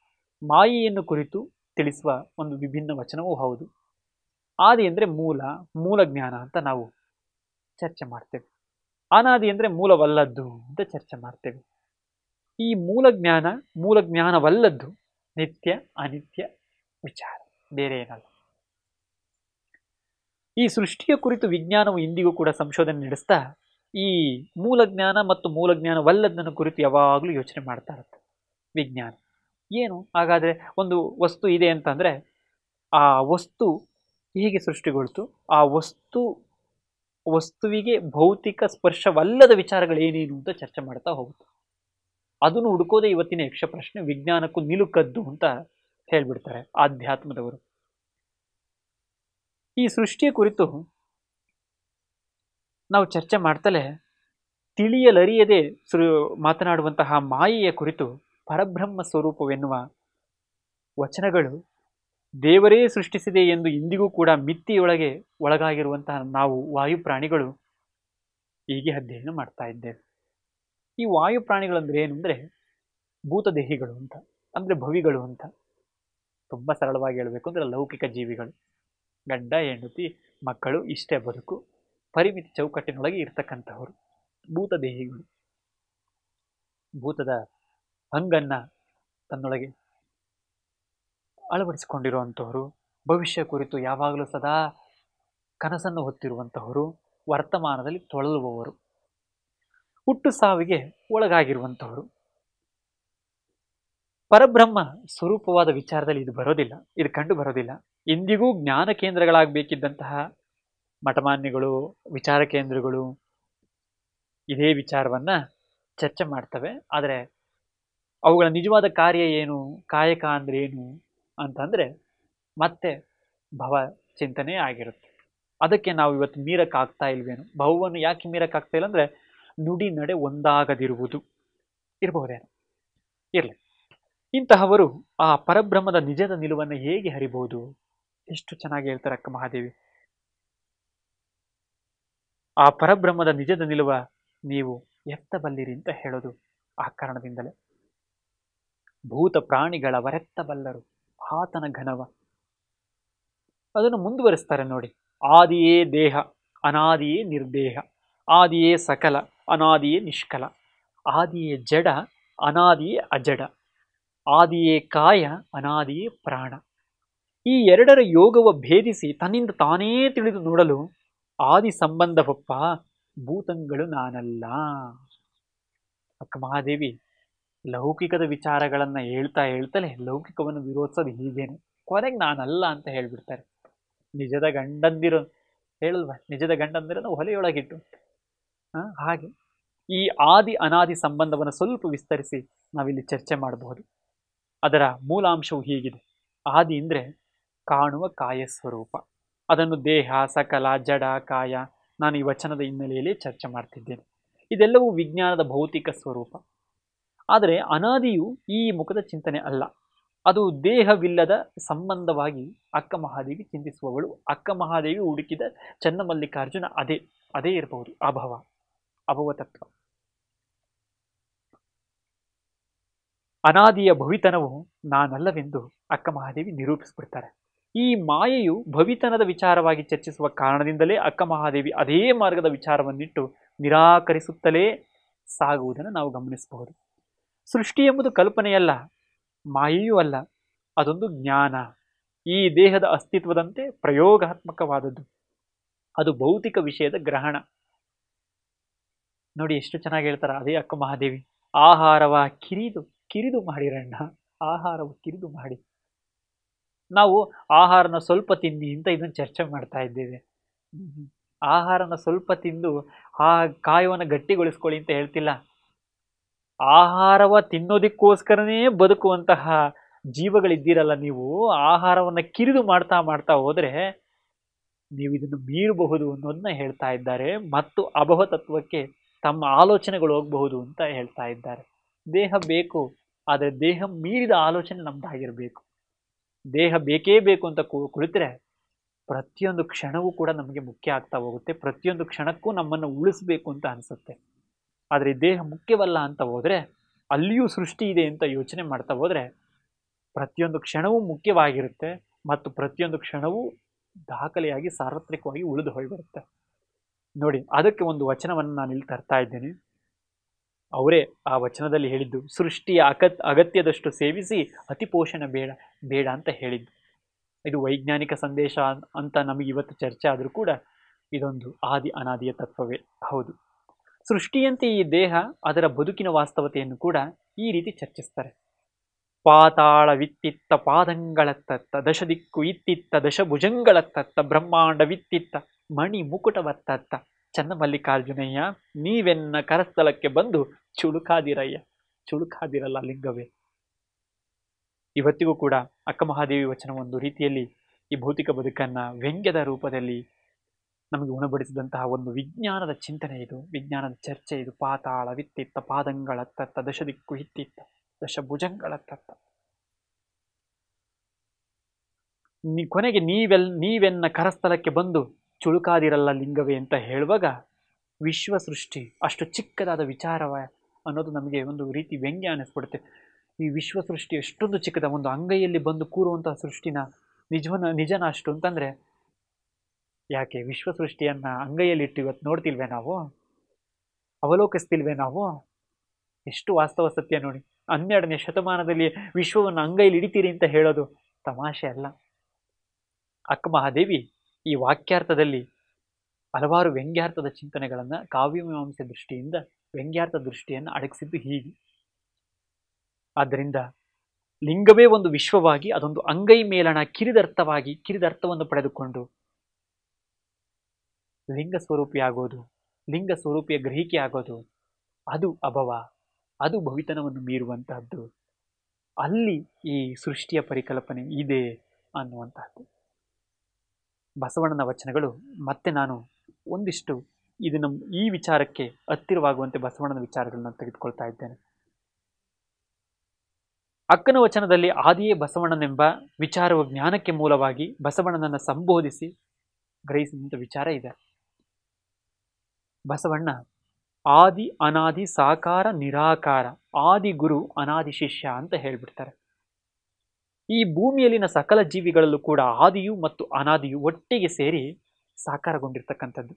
ಮಾಯೆಯನ್ನು ಕುರಿತು ತಿಳಿಸುವ ಒಂದು ವಿಭಿನ್ನ ವಚನವೂ ಹೌದು. ಆದಿ ಅಂದರೆ ಮೂಲ ಜ್ಞಾನ ಅಂತ ನಾವು ಚರ್ಚೆ ಮಾಡ್ತೇವೆ. ಅನಾದಿ ಅಂದರೆ ಮೂಲವಲ್ಲದ್ದು ಅಂತ ಚರ್ಚೆ ಮಾಡ್ತೇವೆ. ಈ ಮೂಲ ಜ್ಞಾನವಲ್ಲದ್ದು ನಿತ್ಯ ಅನಿತ್ಯ ವಿಚಾರ, ಬೇರೆ ಏನಲ್ಲ. ಈ ಸೃಷ್ಟಿಯ ಕುರಿತು ವಿಜ್ಞಾನವು ಇಂದಿಗೂ ಕೂಡ ಸಂಶೋಧನೆ ನಡೆಸ್ತಾ ಈ ಮೂಲ ಜ್ಞಾನ ಮತ್ತು ಮೂಲ ಜ್ಞಾನವಲ್ಲದನ್ನು ಕುರಿತು ಯಾವಾಗಲೂ ಯೋಚನೆ ಮಾಡ್ತಾ ಇರುತ್ತೆ ವಿಜ್ಞಾನ. ಏನು ಹಾಗಾದರೆ ಒಂದು ವಸ್ತು ಇದೆ ಅಂತಂದರೆ ಆ ವಸ್ತು ಹೇಗೆ ಸೃಷ್ಟಿಗೊಳ್ತು, ಆ ವಸ್ತುವಿಗೆ ಭೌತಿಕ ಸ್ಪರ್ಶವಲ್ಲದ ವಿಚಾರಗಳೇನೇನು ಅಂತ ಚರ್ಚೆ ಮಾಡ್ತಾ ಹೋಗುತ್ತೆ. ಅದನ್ನು ಹುಡುಕೋದೇ ಇವತ್ತಿನ ಯಕ್ಷ ಪ್ರಶ್ನೆ. ವಿಜ್ಞಾನಕ್ಕೂ ನಿಲುಕದ್ದು ಅಂತ ಹೇಳ್ಬಿಡ್ತಾರೆ ಆಧ್ಯಾತ್ಮದವರು. ಈ ಸೃಷ್ಟಿಯ ಕುರಿತು ನಾವು ಚರ್ಚೆ ಮಾಡ್ತಲೇ ತಿಳಿಯಲರಿಯದೆ ಮಾತನಾಡುವಂತಹ ಮಾಯೆಯ ಕುರಿತು ಪರಬ್ರಹ್ಮ ಸ್ವರೂಪವೆನ್ನುವ ವಚನಗಳು ದೇವರೇ ಸೃಷ್ಟಿಸಿದೆ ಎಂದು ಇಂದಿಗೂ ಕೂಡ ಮಿತಿಯೊಳಗೆ ಒಳಗಾಗಿರುವಂತಹ ನಾವು ವಾಯುಪ್ರಾಣಿಗಳು ಹೀಗೆ ಅಧ್ಯಯನ ಮಾಡ್ತಾ ಇದ್ದೇವೆ. ಈ ವಾಯುಪ್ರಾಣಿಗಳಂದ್ರೆ ಏನು ಅಂದರೆ ಭೂತದೇಹಿಗಳು ಅಂತ, ಅಂದರೆ ಭವಿಗಳು ಅಂತ. ತುಂಬ ಸರಳವಾಗಿ ಹೇಳಬೇಕು ಅಂದರೆ ಲೌಕಿಕ ಜೀವಿಗಳು, ಗಂಡ ಹೆಂಡತಿ ಮಕ್ಕಳು, ಇಷ್ಟೇ ಬದುಕು, ಪರಿಮಿತಿ ಚೌಕಟ್ಟಿನೊಳಗೆ ಇರ್ತಕ್ಕಂಥವರು ಭೂತದೇಹಿಗಳು. ಭೂತದ ಹಂಗನ್ನು ತನ್ನೊಳಗೆ ಅಳವಡಿಸಿಕೊಂಡಿರುವಂಥವರು, ಭವಿಷ್ಯ ಕುರಿತು ಯಾವಾಗಲೂ ಸದಾ ಕನಸನ್ನು ಹೊತ್ತಿರುವಂತಹವರು, ವರ್ತಮಾನದಲ್ಲಿ ತೊಳಲುವವರು, ಹುಟ್ಟು ಸಾವಿಗೆ ಒಳಗಾಗಿರುವಂತಹವರು. ಪರಬ್ರಹ್ಮ ಸ್ವರೂಪವಾದ ವಿಚಾರದಲ್ಲಿ ಇದು ಬರೋದಿಲ್ಲ, ಇದು ಕಂಡು ಬರೋದಿಲ್ಲ. ಇಂದಿಗೂ ಜ್ಞಾನ ಕೇಂದ್ರಗಳಾಗಬೇಕಿದ್ದಂತಹ ಮಠಮಾನ್ಯಗಳು, ವಿಚಾರ ಕೇಂದ್ರಗಳು ಇದೇ ವಿಚಾರವನ್ನ ಚರ್ಚೆ ಮಾಡ್ತವೆ. ಆದರೆ ಅವುಗಳ ನಿಜವಾದ ಕಾರ್ಯ ಏನು, ಕಾಯಕ ಅಂದ್ರೆ ಏನು ಅಂತಂದ್ರೆ ಮತ್ತೆ ಭವ ಚಿಂತನೆ ಆಗಿರುತ್ತೆ. ಅದಕ್ಕೆ ನಾವು ಇವತ್ತು ಮೀರಕ್ಕಾಗ್ತಾ ಇಲ್ವೇನು? ಭವವನ್ನು ಯಾಕೆ ಮೀರಕ್ಕಾಗ್ತಾ ಇಲ್ಲ ಅಂದ್ರೆ ನುಡಿ ನಡೆ ಒಂದಾಗದಿರುವುದು ಇರಬಹುದೇನು? ಇರಲಿ. ಇಂತಹವರು ಆ ಪರಬ್ರಹ್ಮದ ನಿಜದ ನಿಲುವನ್ನು ಹೇಗೆ ಹರಿಬಹುದು? ಎಷ್ಟು ಚೆನ್ನಾಗಿ ಹೇಳ್ತಾರೆ ಅಕ್ಕ ಮಹಾದೇವಿ. ಆ ಪರಬ್ರಹ್ಮದ ನಿಜದ ನಿಲುವ ನೀವು ಎತ್ತಬಲ್ಲಿರಿ ಅಂತ ಹೇಳೋದು ಆ ಕಾರಣದಿಂದಲೇ. ಭೂತ ಪ್ರಾಣಿಗಳವರೆತ್ತಬಲ್ಲರು ಆತನ ಘನವ. ಅದನ್ನು ಮುಂದುವರಿಸ್ತಾರೆ ನೋಡಿ. ಆದಿಯೇ ದೇಹ, ಅನಾದಿಯೇ ನಿರ್ದೇಹ, ಆದಿಯೇ ಸಕಲ, ಅನಾದಿಯೇ ನಿಷ್ಕಲ, ಆದಿಯೇ ಜಡ, ಅನಾದಿಯೇ ಅಜಡ, ಆದಿಯೇ ಕಾಯ, ಅನಾದಿಯೇ ಪ್ರಾಣ. ಈ ಎರಡರ ಯೋಗವ ಭೇದಿಸಿ ತನ್ನಿಂದ ತಾನೇ ತಿಳಿದು ನೋಡಲು ಆದಿ ಸಂಬಂಧವಪ್ಪ ಭೂತಂಗಳು ನಾನಲ್ಲ. ಅಕ್ಕ ಮಹಾದೇವಿ ಲೌಕಿಕದ ವಿಚಾರಗಳನ್ನ ಹೇಳ್ತಲೇ ಲೌಕಿಕವನ್ನು ವಿರೋಧಿಸೋದು ಹೀಗೇನೆ. ಕೊನೆಗೆ ನಾನಲ್ಲ ಅಂತ ಹೇಳ್ಬಿಡ್ತಾರೆ. ನಿಜದ ಗಂಡಂದಿರು ಹೇಳಲ್ವ, ನಿಜದ ಗಂಡಂದಿರನ್ನು ಹೊಲೆಯೊಳಗಿಟ್ಟು. ಹಾಗೆ ಈ ಆದಿ ಅನಾದಿ ಸಂಬಂಧವನ್ನು ಸ್ವಲ್ಪ ವಿಸ್ತರಿಸಿ ನಾವಿಲ್ಲಿ ಚರ್ಚೆ ಮಾಡಬಹುದು. ಅದರ ಮೂಲಾಂಶವು ಹೀಗಿದೆ. ಆದಿ ಅಂದರೆ ಕಾಣುವ ಕಾಯ ಸ್ವರೂಪ. ಅದನ್ನು ದೇಹ, ಸಕಲ, ಜಡ, ಕಾಯ, ನಾನು ಈ ವಚನದ ಹಿನ್ನೆಲೆಯಲ್ಲಿ ಚರ್ಚೆ ಮಾಡ್ತಿದ್ದೇನೆ. ಇದೆಲ್ಲವೂ ವಿಜ್ಞಾನದ ಭೌತಿಕ ಸ್ವರೂಪ. ಆದರೆ ಅನಾದಿಯು ಈ ಮುಖದ ಚಿಂತನೆ ಅಲ್ಲ. ಅದು ದೇಹವಿಲ್ಲದ ಸಂಬಂಧವಾಗಿ ಅಕ್ಕ ಮಹಾದೇವಿ ಚಿಂತಿಸುವವಳು. ಅಕ್ಕ ಮಹಾದೇವಿ ಹುಡುಕಿದ ಚನ್ನಮಲ್ಲಿಕಾರ್ಜುನ ಅದೇ ಇರಬಹುದು. ಅಭವ ತತ್ವ. ಅನಾದಿಯ ಭವಿತನವು ನಾನಲ್ಲವೆಂದು ಅಕ್ಕ ಮಹಾದೇವಿ ನಿರೂಪಿಸ್ಬಿಡ್ತಾರೆ. ಈ ಮಾಯೆಯು ಭವಿತನದ ವಿಚಾರವಾಗಿ ಚರ್ಚಿಸುವ ಕಾರಣದಿಂದಲೇ ಅಕ್ಕ ಮಹಾದೇವಿ ಅದೇ ಮಾರ್ಗದ ವಿಚಾರವನ್ನಿಟ್ಟು ನಿರಾಕರಿಸುತ್ತಲೇ ಸಾಗುವುದನ್ನು ನಾವು ಗಮನಿಸಬಹುದು. ಸೃಷ್ಟಿ ಎಂಬುದು ಕಲ್ಪನೆಯಲ್ಲ, ಮಾಯೆಯೂ ಅಲ್ಲ, ಅದೊಂದು ಜ್ಞಾನ. ಈ ದೇಹದ ಅಸ್ತಿತ್ವದಂತೆ ಪ್ರಯೋಗಾತ್ಮಕವಾದದ್ದು. ಅದು ಭೌತಿಕ ವಿಷಯದ ಗ್ರಹಣ. ನೋಡಿ ಎಷ್ಟು ಚೆನ್ನಾಗಿ ಹೇಳ್ತಾರೆ ಅದೇ ಅಕ್ಕ ಮಹಾದೇವಿ. ಆಹಾರವ ಕಿರಿದು ಮಾಡಿರಣ್ಣ, ಆಹಾರವು ಕಿರಿದು ಮಾಡಿ. ನಾವು ಆಹಾರನ ಸ್ವಲ್ಪ ತಿನ್ನಿ ಅಂತ ಇದನ್ನು ಚರ್ಚೆ ಮಾಡ್ತಾ ಇದ್ದೇವೆ. ಆಹಾರನ ಸ್ವಲ್ಪ ತಿಂದು ಆ ಕಾಯವನ್ನು ಗಟ್ಟಿಗೊಳಿಸ್ಕೊಳ್ಳಿ ಅಂತ ಹೇಳ್ತಿಲ್ಲ. ಆಹಾರವ ತಿನ್ನೋದಕ್ಕೋಸ್ಕರನೇ ಬದುಕುವಂತಹ ಜೀವಗಳಿದ್ದೀರಲ್ಲ ನೀವು, ಆಹಾರವನ್ನು ಕಿರಿದು ಮಾಡ್ತಾ ಹೋದ್ರೆ ನೀವು ಇದನ್ನು ಮೀರಬಹುದು ಅನ್ನೋದನ್ನ ಹೇಳ್ತಾ ಇದ್ದಾರೆ. ಮತ್ತು ಅಭವ ತತ್ವಕ್ಕೆ ತಮ್ಮ ಆಲೋಚನೆಗಳು ಹೋಗಬಹುದು ಅಂತ ಹೇಳ್ತಾ ಇದ್ದಾರೆ. ದೇಹ ಬೇಕು, ಆದರೆ ದೇಹ ಮೀರಿದ ಆಲೋಚನೆ ನಮ್ದಾಗಿರ್ಬೇಕು. ದೇಹ ಬೇಕೇ ಬೇಕು ಅಂತ ಕುಳಿತರೆ ಪ್ರತಿಯೊಂದು ಕ್ಷಣವೂ ಕೂಡ ನಮಗೆ ಮುಖ್ಯ ಆಗ್ತಾ ಹೋಗುತ್ತೆ. ಪ್ರತಿಯೊಂದು ಕ್ಷಣಕ್ಕೂ ನಮ್ಮನ್ನು ಉಳಿಸ್ಬೇಕು ಅಂತ ಅನಿಸುತ್ತೆ. ಆದರೆ ದೇಹ ಮುಖ್ಯವಲ್ಲ ಅಂತ ಹೋದರೆ, ಅಲ್ಲಿಯೂ ಸೃಷ್ಟಿ ಇದೆ ಅಂತ ಯೋಚನೆ ಮಾಡ್ತಾ ಹೋದರೆ ಪ್ರತಿಯೊಂದು ಕ್ಷಣವೂ ಮುಖ್ಯವಾಗಿರುತ್ತೆ ಮತ್ತು ಪ್ರತಿಯೊಂದು ಕ್ಷಣವೂ ದಾಖಲೆಯಾಗಿ ಸಾರ್ವತ್ರಿಕವಾಗಿ ಉಳಿದು ಹೋಗಿಬಿಡುತ್ತೆ. ನೋಡಿ, ಅದಕ್ಕೆ ಒಂದು ವಚನವನ್ನು ನಾನು ಇಲ್ಲಿ ತರ್ತಾ ಇದ್ದೇನೆ. ಅವರೇ ಆ ವಚನದಲ್ಲಿ ಹೇಳಿದ್ದು, ಸೃಷ್ಟಿಯ ಅಗತ್ಯದಷ್ಟು ಸೇವಿಸಿ ಅತಿಪೋಷಣ ಬೇಡ ಅಂತ ಹೇಳಿದ್ದು. ಇದು ವೈಜ್ಞಾನಿಕ ಸಂದೇಶ ಅಂತ ನಮಗೆ ಇವತ್ತು ಚರ್ಚೆ ಆದರೂ ಕೂಡ ಇದೊಂದು ಆದಿ ಅನಾದಿಯ ತತ್ವವೇ ಹೌದು. ಸೃಷ್ಟಿಯಂತೆ ಈ ದೇಹ ಅದರ ಬದುಕಿನ ವಾಸ್ತವತೆಯನ್ನು ಕೂಡ ಈ ರೀತಿ ಚರ್ಚಿಸ್ತಾರೆ. ಪಾತಾಳ ವಿತ್ತಿತ್ತ ಪಾದಂಗಳತ್ತತ್ತ, ದಶ ದಿಕ್ಕು ಇತ್ತಿತ್ತ ದಶಭುಜಂಗಳತ್ತತ್ತ, ಬ್ರಹ್ಮಾಂಡ ವಿತ್ತಿತ್ತ ಮಣಿ ಮುಕುಟವತ್ತತ್ತ, ಚನ್ನಮಲ್ಲಿಕಾರ್ಜುನಯ್ಯ ನೀವೆನ್ನ ಕರಸ್ಥಲಕ್ಕೆ ಬಂದು ಚುಳುಕಾದಿರಲ್ಲ ಲಿಂಗವೇ. ಇವತ್ತಿಗೂ ಕೂಡ ಅಕ್ಕ ಮಹಾದೇವಿ ವಚನ ಒಂದು ರೀತಿಯಲ್ಲಿ ಈ ಭೌತಿಕ ಬದುಕನ್ನ ವ್ಯಂಗ್ಯದ ರೂಪದಲ್ಲಿ ನಮಗೆ ಉಣಬಡಿಸಿದಂತಹ ಒಂದು ವಿಜ್ಞಾನದ ಚಿಂತನೆ ಇದು, ವಿಜ್ಞಾನದ ಚರ್ಚೆ ಇದು. ಪಾತಾಳ ವಿತ್ತಿತ್ತ ಪಾದಂಗಳತ್ತತ್ತ, ದಶ ದಿಕ್ಕು ಇತ್ತಿತ್ತ ದಶಭುಜಂಗಳತ್ತತ್ತ. ಕೊನೆಗೆ ನೀವೆನ್ನ ಕರಸ್ಥಲಕ್ಕೆ ಬಂದು ಚುಳುಕಾದಿರಲ್ಲ ಲಿಂಗವೇ ಅಂತ ಹೇಳುವಾಗ ವಿಶ್ವ ಸೃಷ್ಟಿ ಅಷ್ಟು ಚಿಕ್ಕದಾದ ವಿಚಾರವ ಅನ್ನೋದು ನಮಗೆ ಒಂದು ರೀತಿ ವ್ಯಂಗ್ಯ ಅನ್ನಿಸ್ಬಿಡುತ್ತೆ. ಈ ವಿಶ್ವ ಸೃಷ್ಟಿ ಎಷ್ಟೊಂದು ಚಿಕ್ಕದ, ಒಂದು ಅಂಗೈಯಲ್ಲಿ ಬಂದು ಕೂರುವಂತಹ ಸೃಷ್ಟಿನ ನಿಜನ ಅಷ್ಟು ಅಂತಂದ್ರೆ ಯಾಕೆ ವಿಶ್ವ ಸೃಷ್ಟಿಯನ್ನ ಅಂಗೈಯಲ್ಲಿ ಇಟ್ಟು ಇವತ್ತು ನೋಡ್ತಿಲ್ವೇ ನಾವು, ಅವಲೋಕಿಸ್ತಿಲ್ವೇ ನಾವು? ಎಷ್ಟು ವಾಸ್ತವ ಸತ್ಯ ನೋಡಿ. 12ನೇ ಶತಮಾನದಲ್ಲಿ ವಿಶ್ವವನ್ನು ಅಂಗೈಲಿ ಹಿಡಿತೀರಿ ಅಂತ ಹೇಳೋದು ತಮಾಷೆ ಅಲ್ಲ. ಅಕ್ಕ ಮಹಾದೇವಿ ಈ ವಾಕ್ಯಾರ್ಥದಲ್ಲಿ ಹಲವಾರು ವ್ಯಂಗ್ಯಾರ್ಥದ ಚಿಂತನೆಗಳನ್ನ ಕಾವ್ಯಮೀಮಾಂಸೆ ದೃಷ್ಟಿಯಿಂದ ವ್ಯಂಗ್ಯಾರ್ಥ ದೃಷ್ಟಿಯನ್ನು ಅಡಗಿಸಿದ್ದು ಹೀಗೆ. ಆದ್ದರಿಂದ ಲಿಂಗವೇ ಒಂದು ವಿಶ್ವವಾಗಿ ಅದೊಂದು ಅಂಗೈ ಮೇಲಣ ಕಿರಿದರ್ಥವನ್ನು ಪಡೆದುಕೊಂಡು ಲಿಂಗ ಸ್ವರೂಪಿಯಾಗೋದು, ಲಿಂಗ ಸ್ವರೂಪಿಯ ಗ್ರಹಿಕೆ ಆಗೋದು, ಅದು ಅಭವ, ಅದು ಭವಿತನವನ್ನು ಮೀರುವಂತಹದ್ದು. ಅಲ್ಲಿ ಈ ಸೃಷ್ಟಿಯ ಪರಿಕಲ್ಪನೆ ಇದೆ ಅನ್ನುವಂತಹದ್ದು ಬಸವಣ್ಣನ ವಚನಗಳು. ಮತ್ತೆ ನಾನು ಒಂದಿಷ್ಟು ಈ ವಿಚಾರಕ್ಕೆ ಹತ್ತಿರವಾಗುವಂತೆ ಬಸವಣ್ಣನ ವಿಚಾರಗಳನ್ನ ತೆಗೆದುಕೊಳ್ತಾ ಇದ್ದೇನೆ. ಅಕ್ಕನ ವಚನದಲ್ಲಿ ಆದಿಯೇ ಬಸವಣ್ಣನೆಂಬ ವಿಚಾರವು ಜ್ಞಾನಕ್ಕೆ ಮೂಲವಾಗಿ ಬಸವಣ್ಣನನ್ನು ಸಂಬೋಧಿಸಿ ಗ್ರಹಿಸಿದಂಥ ವಿಚಾರ ಇದೆ. ಬಸವಣ್ಣ ಆದಿ ಅನಾದಿ ಸಾಕಾರ ನಿರಾಕಾರ, ಆದಿ ಗುರು ಅನಾದಿ ಶಿಷ್ಯ ಅಂತ ಹೇಳ್ಬಿಡ್ತಾರೆ. ಈ ಭೂಮಿಯಲ್ಲಿನ ಸಕಲ ಜೀವಿಗಳಲ್ಲೂ ಕೂಡ ಆದಿಯು ಮತ್ತು ಅನಾದಿಯು ಒಟ್ಟಿಗೆ ಸೇರಿ ಸಾಕಾರಗೊಂಡಿರ್ತಕ್ಕಂಥದ್ದು.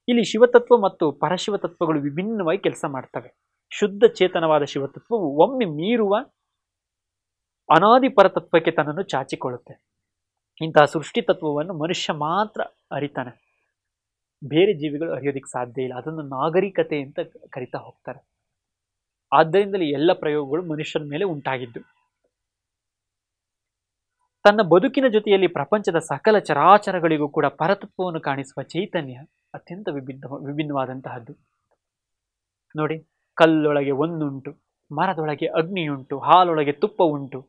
ಇಲ್ಲಿ ಶಿವತತ್ವ ಮತ್ತು ಪರಶಿವತತ್ವಗಳು ವಿಭಿನ್ನವಾಗಿ ಕೆಲಸ ಮಾಡ್ತವೆ. ಶುದ್ಧ ಚೇತನವಾದ ಶಿವತತ್ವವು ಒಮ್ಮೆ ಮೀರುವ ಅನಾದಿ ಪರತತ್ವಕ್ಕೆ ತನ್ನನ್ನು ಚಾಚಿಕೊಳ್ಳುತ್ತೆ. ಇಂತಹ ಸೃಷ್ಟಿ ತತ್ವವನ್ನು ಮನುಷ್ಯ ಮಾತ್ರ ಅರಿತಾನೆ, ಬೇರೆ ಜೀವಿಗಳು ಅರಿಯೋದಿಕ್ಕೆ ಸಾಧ್ಯ ಇಲ್ಲ. ಅದನ್ನು ನಾಗರಿಕತೆ ಅಂತ ಕರಿತಾ ಹೋಗ್ತಾರೆ. ಆದ್ದರಿಂದಲೇ ಎಲ್ಲ ಪ್ರಯೋಗಗಳು ಮನುಷ್ಯನ ಮೇಲೆ ಉಂಟಾಗಿದ್ದು. ತನ್ನ ಬದುಕಿನ ಜೊತೆಯಲ್ಲಿ ಪ್ರಪಂಚದ ಸಕಲ ಚರಾಚರಗಳಿಗೂ ಕೂಡ ಪರತತ್ವವನ್ನು ಕಾಣಿಸುವ ಚೈತನ್ಯ ಅತ್ಯಂತ ವಿಭಿನ್ನವಾದಂತಹದ್ದು. ನೋಡಿ, ಕಲ್ಲೊಳಗೆ ಒಂದುಂಟು, ಮರದೊಳಗೆ ಅಗ್ನಿಯುಂಟು, ಹಾಲೊಳಗೆ ತುಪ್ಪ ಉಂಟು,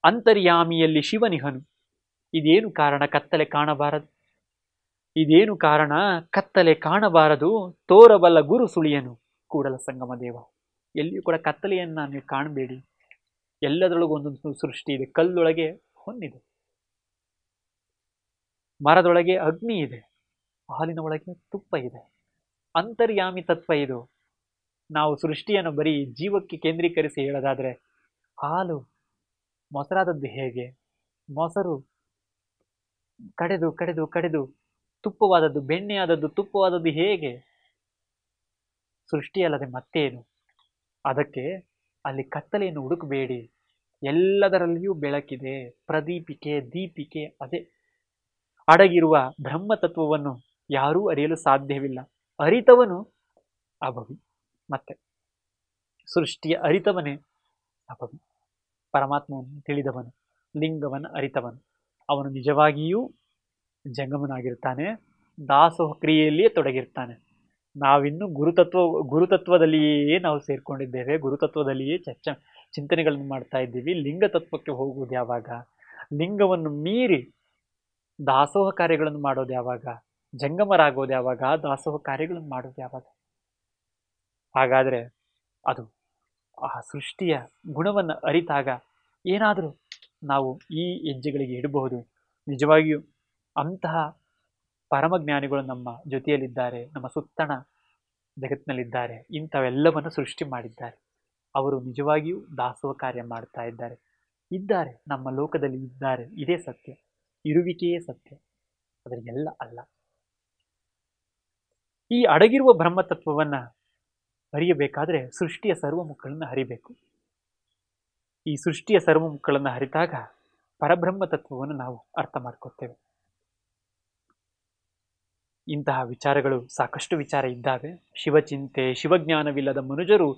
ಅಂತರ್ಯಾಮಿಯಲ್ಲಿ ಶಿವನಿಹನು. ಇದೇನು ಕಾರಣ ಕತ್ತಲೆ ಕಾಣಬಾರದು? ಇದೇನು ಕಾರಣ ಕತ್ತಲೆ ಕಾಣಬಾರದು? ತೋರಬಲ್ಲ ಗುರು ಸುಳಿಯನು ಕೂಡಲ ಸಂಗಮ ದೇವ. ಎಲ್ಲಿಯೂ ಕೂಡ ಕತ್ತಲೆಯನ್ನ ನೀವು ಕಾಣಬೇಡಿ. ಎಲ್ಲದರೊಳಗೂ ಒಂದೊಂದು ಸೃಷ್ಟಿ ಇದೆ. ಕಲ್ಲೊಳಗೆ ಹೊನ್ನಿದೆ, ಮರದೊಳಗೆ ಅಗ್ನಿ ಇದೆ, ಹಾಲಿನ ಒಳಗೆ ತುಪ್ಪ ಇದೆ. ಅಂತರ್ಯಾಮಿ ತತ್ವ ಇದು. ನಾವು ಸೃಷ್ಟಿಯನ್ನು ಬರೀ ಜೀವಕ್ಕೆ ಕೇಂದ್ರೀಕರಿಸಿ ಹೇಳೋದಾದ್ರೆ, ಹಾಲು ಮೊಸರಾದದ್ದು ಹೇಗೆ? ಮೊಸರು ಕಡೆದು ಕಡೆದು ಕಡೆದು ತುಪ್ಪವಾದದ್ದು, ಬೆಣ್ಣೆಯಾದದ್ದು, ತುಪ್ಪವಾದದ್ದು ಹೇಗೆ? ಸೃಷ್ಟಿಯಲ್ಲದೆ ಮತ್ತೇನು? ಅದಕ್ಕೆ ಅಲ್ಲಿ ಕತ್ತಲೆಯನ್ನು ಹುಡುಕಬೇಡಿ. ಎಲ್ಲದರಲ್ಲಿಯೂ ಬೆಳಕಿದೆ. ಪ್ರದೀಪಿಕೆ, ದೀಪಿಕೆ ಅದೇ. ಅಡಗಿರುವ ಬ್ರಹ್ಮತತ್ವವನ್ನು ಯಾರೂ ಅರಿಯಲು ಸಾಧ್ಯವಿಲ್ಲ. ಅರಿತವನು ಅಭವಿ. ಮತ್ತೆ ಸೃಷ್ಟಿಯ ಅರಿತವನೇ ಅಭವಿ. ಪರಮಾತ್ಮವನ್ನು ತಿಳಿದವನು, ಲಿಂಗವನ್ನು ಅರಿತವನು, ಅವನು ನಿಜವಾಗಿಯೂ ಜಂಗಮನಾಗಿರ್ತಾನೆ, ದಾಸೋಹ ಕ್ರಿಯೆಯಲ್ಲಿಯೇ ತೊಡಗಿರ್ತಾನೆ. ನಾವಿನ್ನು ಗುರುತತ್ವದಲ್ಲಿಯೇ ನಾವು ಸೇರ್ಕೊಂಡಿದ್ದೇವೆ, ಗುರುತತ್ವದಲ್ಲಿಯೇ ಚಿಂತನೆಗಳನ್ನು ಮಾಡ್ತಾ ಇದ್ದೀವಿ. ಲಿಂಗ ತತ್ವಕ್ಕೆ ಹೋಗುವುದು ಯಾವಾಗ? ಲಿಂಗವನ್ನು ಮೀರಿ ದಾಸೋಹ ಕಾರ್ಯಗಳನ್ನು ಮಾಡೋದು ಯಾವಾಗ? ಜಂಗಮರಾಗೋದು ಯಾವಾಗ? ದಾಸೋಹ ಕಾರ್ಯಗಳನ್ನು ಮಾಡೋದು ಯಾವಾಗ? ಹಾಗಾದ್ರೆ ಅದು ಆ ಸೃಷ್ಟಿಯ ಗುಣವನ್ನು ಅರಿತಾಗ ಏನಾದರೂ ನಾವು ಈ ಹೆಜ್ಜೆಗಳಿಗೆ ಇಡಬಹುದು. ನಿಜವಾಗಿಯೂ ಅಂತಹ ಪರಮಜ್ಞಾನಿಗಳು ನಮ್ಮ ಜೊತೆಯಲ್ಲಿದ್ದಾರೆ, ನಮ್ಮ ಸುತ್ತಣ ಜಗತ್ತಿನಲ್ಲಿದ್ದಾರೆ. ಇಂಥವೆಲ್ಲವನ್ನು ಸೃಷ್ಟಿ ಮಾಡಿದ್ದಾರೆ. ಅವರು ನಿಜವಾಗಿಯೂ ದಾಸೋಹ ಕಾರ್ಯ ಮಾಡ್ತಾ ಇದ್ದಾರೆ, ನಮ್ಮ ಲೋಕದಲ್ಲಿ ಇದ್ದಾರೆ. ಇದೇ ಸತ್ಯ, ಇರುವಿಕೆಯೇ ಸತ್ಯ, ಅದರಿಗೆಲ್ಲ ಅಲ್ಲ. ಈ ಅಡಗಿರುವ ಬ್ರಹ್ಮತತ್ವವನ್ನ ಅರಿಯಬೇಕಾದ್ರೆ ಸೃಷ್ಟಿಯ ಸರ್ವಮುಖಗಳನ್ನು ಹರಿಬೇಕು. ಈ ಸೃಷ್ಟಿಯ ಸರ್ವಮುಖಗಳನ್ನು ಹರಿತಾಗ ಪರಬ್ರಹ್ಮ ತತ್ವವನ್ನು ನಾವು ಅರ್ಥ ಮಾಡ್ಕೊತೇವೆ. ಇಂತಹ ವಿಚಾರಗಳು ಸಾಕಷ್ಟು ವಿಚಾರ ಇದ್ದಾವೆ. ಶಿವಚಿಂತೆ, ಶಿವಜ್ಞಾನವಿಲ್ಲದ ಮನುಜರು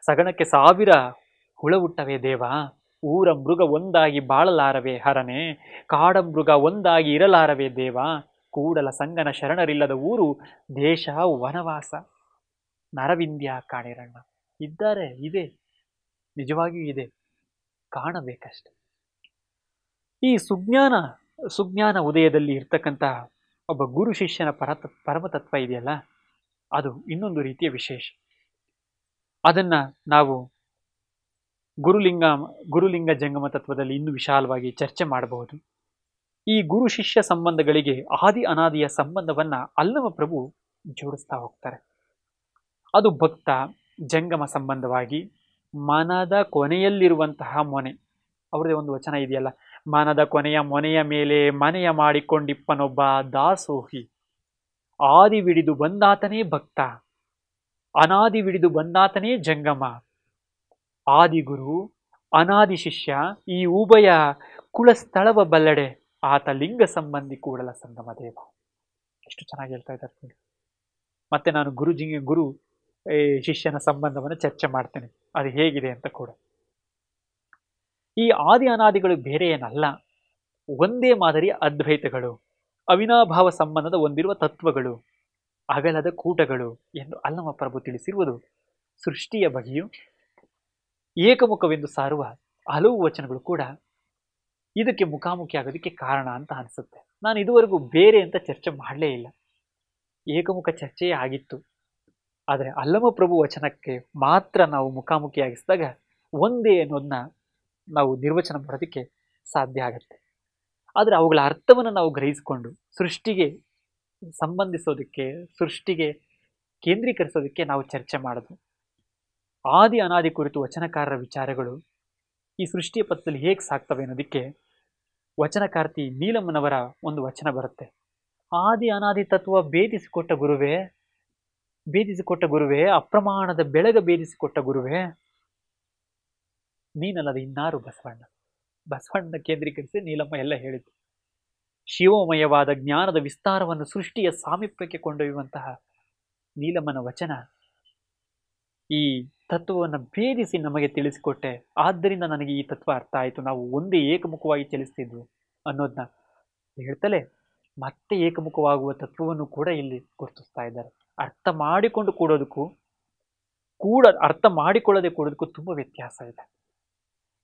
ಸಗಣಕ್ಕೆ 1000 ಹುಳವುಟ್ಟವೇ ದೇವ. ಊರ ಮೃಗ ಒಂದಾಗಿ ಬಾಳಲಾರವೇ ಹರನೆ, ಕಾಡ ಮೃಗ ಒಂದಾಗಿ ಇರಲಾರವೇ ದೇವ. ಕೂಡಲ ಸಂಗನ ಶರಣರಿಲ್ಲದ ಊರು, ದೇಶ ವನವಾಸ. ನರವಿಂದ್ಯ ಕಾಣಿರಣ್ಣ. ಇದ್ದಾರೆ, ಇದೆ, ನಿಜವಾಗಿಯೂ ಇದೆ, ಕಾಣಬೇಕಷ್ಟೆ. ಈ ಸುಜ್ಞಾನ ಉದಯದಲ್ಲಿ ಇರ್ತಕ್ಕಂತಹ ಒಬ್ಬ ಗುರು ಶಿಷ್ಯನ ಪರಮತತ್ವ ಇದೆಯಲ್ಲ, ಅದು ಇನ್ನೊಂದು ರೀತಿಯ ವಿಶೇಷ. ಅದನ್ನ ನಾವು ಗುರುಲಿಂಗ ಜಂಗಮ ತತ್ವದಲ್ಲಿ ಇನ್ನೂ ವಿಶಾಲವಾಗಿ ಚರ್ಚೆ ಮಾಡಬಹುದು. ಈ ಗುರು ಶಿಷ್ಯ ಸಂಬಂಧಗಳಿಗೆ ಆದಿ ಅನಾದಿಯ ಸಂಬಂಧವನ್ನ ಅಲ್ಲಮ ಪ್ರಭು ಜೋಡಿಸ್ತಾ ಹೋಗ್ತಾರೆ. ಅದು ಭಕ್ತ ಜಂಗಮ ಸಂಬಂಧವಾಗಿ ಮನದ ಕೊನೆಯಲ್ಲಿರುವಂತಹ ಮೊನೆ. ಅವ್ರದ್ದೇ ಒಂದು ವಚನ ಇದೆಯಲ್ಲ, ಮನದ ಕೊನೆಯ ಮೊನೆಯ ಮೇಲೆ ಮನೆಯ ಮಾಡಿಕೊಂಡಿಪ್ಪನೊಬ್ಬ ದಾಸೋಹಿ, ಆದಿವಿಡಿದು ಬಂದಾತನೇ ಭಕ್ತ, ಅನಾದಿವಿಡಿದು ಬಂದಾತನೇ ಜಂಗಮ, ಆದಿಗುರು ಅನಾದಿ ಶಿಷ್ಯ, ಈ ಉಭಯ ಕುಲಸ್ಥಳವ ಬಲ್ಲಡೆ, ಆತ ಲಿಂಗ ಸಂಬಂಧಿ ಕೂಡಲ ಸಂಗಮ ದೇವ. ಎಷ್ಟು ಚೆನ್ನಾಗಿ ಹೇಳ್ತಾ ಇದ್ದಾರೆ ನೋಡಿ. ಮತ್ತೆ ನಾನು ಗುರು ಶಿಷ್ಯನ ಸಂಬಂಧವನ್ನು ಚರ್ಚೆ ಮಾಡ್ತೇನೆ, ಅದು ಹೇಗಿದೆ ಅಂತ ಕೂಡ. ಈ ಆದಿ ಅನಾದಿಗಳು ಬೇರೆ ಏನಲ್ಲ, ಒಂದೇ ಮಾದರಿಯ ಅದ್ವೈತಗಳು, ಅವಿನಾಭಾವ ಸಂಬಂಧದ ಹೊಂದಿರುವ ತತ್ವಗಳು, ಅಗಲದ ಕೂಟಗಳು ಎಂದು ಅಲ್ಲಮ ಪ್ರಭು ತಿಳಿಸಿರುವುದು ಸೃಷ್ಟಿಯ ಬಗೆಯು ಏಕಮುಖವೆಂದು ಸಾರುವ ಹಲವು ವಚನಗಳು ಕೂಡ ಇದಕ್ಕೆ ಮುಖಾಮುಖಿ ಆಗೋದಕ್ಕೆ ಕಾರಣ ಅಂತ ಅನಿಸುತ್ತೆ. ನಾನು ಇದುವರೆಗೂ ಬೇರೆ ಅಂತ ಚರ್ಚೆ ಮಾಡಲೇ ಇಲ್ಲ, ಏಕಮುಖ ಚರ್ಚೆಯೇ ಆಗಿತ್ತು. ಆದರೆ ಅಲ್ಲಮ ಪ್ರಭು ವಚನಕ್ಕೆ ಮಾತ್ರ ನಾವು ಮುಖಾಮುಖಿಯಾಗಿಸಿದಾಗ ಒಂದೇ ಅನ್ನೋದನ್ನ ನಾವು ನಿರ್ವಚನ ಮಾಡೋದಕ್ಕೆ ಸಾಧ್ಯ ಆಗತ್ತೆ. ಆದರೆ ಅವುಗಳ ಅರ್ಥವನ್ನು ನಾವು ಗ್ರಹಿಸಿಕೊಂಡು ಸೃಷ್ಟಿಗೆ ಸಂಬಂಧಿಸೋದಕ್ಕೆ, ಸೃಷ್ಟಿಗೆ ಕೇಂದ್ರೀಕರಿಸೋದಕ್ಕೆ ನಾವು ಚರ್ಚೆ ಮಾಡೋದು. ಆದಿ ಅನಾದಿ ಕುರಿತು ವಚನಕಾರರ ವಿಚಾರಗಳು ಈ ಸೃಷ್ಟಿಯ ಪಥದಲ್ಲಿ ಹೇಗೆ ಸಾಕ್ತವೆ ಅನ್ನೋದಕ್ಕೆ ವಚನಕಾರ್ತಿ ನೀಲಮ್ಮನವರ ಒಂದು ವಚನ ಬರುತ್ತೆ. ಆದಿ ಅನಾದಿ ತತ್ವ ಭೇದಿಸಿಕೊಟ್ಟ ಗುರುವೇ, ಅಪ್ರಮಾಣದ ಬೆಳಗ ಭೇದಿಸಿಕೊಟ್ಟ ಗುರುವೇ, ನೀನಲ್ಲದ ಇನ್ನಾರು ಬಸವಣ್ಣ ಕೇಂದ್ರೀಕರಿಸಿ ನೀಲಮ್ಮ ಎಲ್ಲ ಹೇಳಿತು. ಶಿವಮಯವಾದ ಜ್ಞಾನದ ವಿಸ್ತಾರವನ್ನು ಸೃಷ್ಟಿಯ ಸಾಮೀಪ್ಯಕ್ಕೆ ಕೊಂಡೊಯ್ಯುವಂತಹ ನೀಲಮ್ಮನ ವಚನ ಈ ತತ್ವವನ್ನು ಭೇದಿಸಿ ನಮಗೆ ತಿಳಿಸಿಕೊಟ್ಟೆ, ಆದ್ದರಿಂದ ನನಗೆ ಈ ತತ್ವ ಅರ್ಥ ಆಯಿತು, ನಾವು ಒಂದೇ ಏಕಮುಖವಾಗಿ ಚಲಿಸ್ತಿದ್ವು ಅನ್ನೋದನ್ನ ಹೇಳ್ತಲೇ ಮತ್ತೆ ಏಕಮುಖವಾಗುವ ತತ್ವವನ್ನು ಕೂಡ ಇಲ್ಲಿ ಗುರುತಿಸ್ತಾ ಇದ್ದಾರೆ. ಅರ್ಥ ಮಾಡಿಕೊಳ್ಳದೆ ಕೂಡೋದಕ್ಕೂ ತುಂಬ ವ್ಯತ್ಯಾಸ ಇದೆ.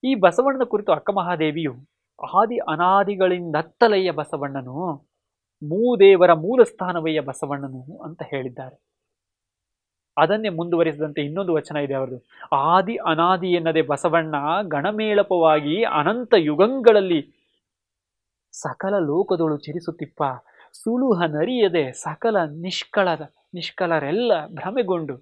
ಈ ಬಸವಣ್ಣನ ಕುರಿತು ಅಕ್ಕ ಮಹಾದೇವಿಯು ಆದಿ ಅನಾದಿಗಳಿಂದತ್ತಲಯ್ಯ ಬಸವಣ್ಣನು, ಮೂದೇವರ ಮೂಲ ಸ್ಥಾನವಯ್ಯ ಬಸವಣ್ಣನು ಅಂತ ಹೇಳಿದ್ದಾರೆ. ಅದನ್ನೇ ಮುಂದುವರಿಸಿದಂತೆ ಇನ್ನೊಂದು ವಚನ ಇದೆ ಅವರದು. ಆದಿ ಅನಾದಿ ಎನ್ನದೆ ಬಸವಣ್ಣ ಗಣಮೇಳಪವಾಗಿ ಅನಂತ ಯುಗಗಳಲ್ಲಿ ಸಕಲ ಲೋಕದೊಳು ಚಿರಿಸುತ್ತಿಪ್ಪ, ಸುಳುಹ ನರಿಯದೆ ಸಕಲ ನಿಷ್ಕಲರೆಲ್ಲ ಭ್ರಮೆಗೊಂಡು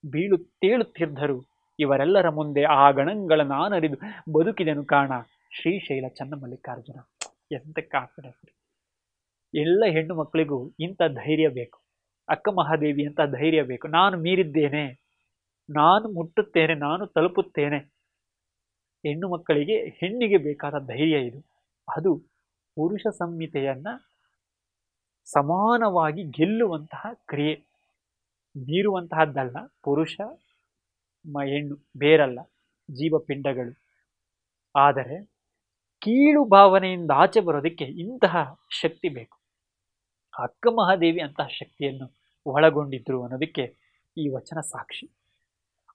ಬೀಳುತ್ತೇಳುತ್ತಿದ್ದರು, ಇವರೆಲ್ಲರ ಮುಂದೆ ಆ ಗಣಗಳ ನಾನರಿದು ಬದುಕಿದೆನು ಕಾಣ, ಶ್ರೀಶೈಲ ಚನ್ನಮಲ್ಲಿಕಾರ್ಜುನ. ಎಂತ ಕಾನ್ಫಿಡೆನ್ಸ್! ಎಲ್ಲ ಹೆಣ್ಣು ಮಕ್ಕಳಿಗೂ ಇಂಥ ಧೈರ್ಯ ಬೇಕು, ಅಕ್ಕ ಮಹಾದೇವಿ ಅಂತ ಧೈರ್ಯ ಬೇಕು. ನಾನು ಮೀರಿದ್ದೇನೆ, ನಾನು ಮುಟ್ಟುತ್ತೇನೆ, ನಾನು ತಲುಪುತ್ತೇನೆ. ಹೆಣ್ಣು ಮಕ್ಕಳಿಗೆ, ಹೆಣ್ಣಿಗೆ ಬೇಕಾದ ಧೈರ್ಯ ಇದು. ಅದು ಪುರುಷ ಸಂಹಿತೆಯನ್ನ ಸಮಾನವಾಗಿ ಗೆಲ್ಲುವಂತಹ ಕ್ರಿಯೆ, ಮೀರುವಂತಹದ್ದಲ್ಲ. ಪುರುಷ ಹೆಣ್ಣು ಬೇರಲ್ಲ, ಜೀವಪಿಂಡಗಳು. ಆದರೆ ಕೀಳು ಭಾವನೆಯಿಂದ ಆಚೆ ಬರೋದಕ್ಕೆ ಇಂತಹ ಶಕ್ತಿ ಬೇಕು. ಅಕ್ಕ ಮಹಾದೇವಿ ಅಂತಹ ಶಕ್ತಿಯನ್ನು ಒಳಗೊಂಡಿದ್ರು ಅನ್ನೋದಕ್ಕೆ ಈ ವಚನ ಸಾಕ್ಷಿ.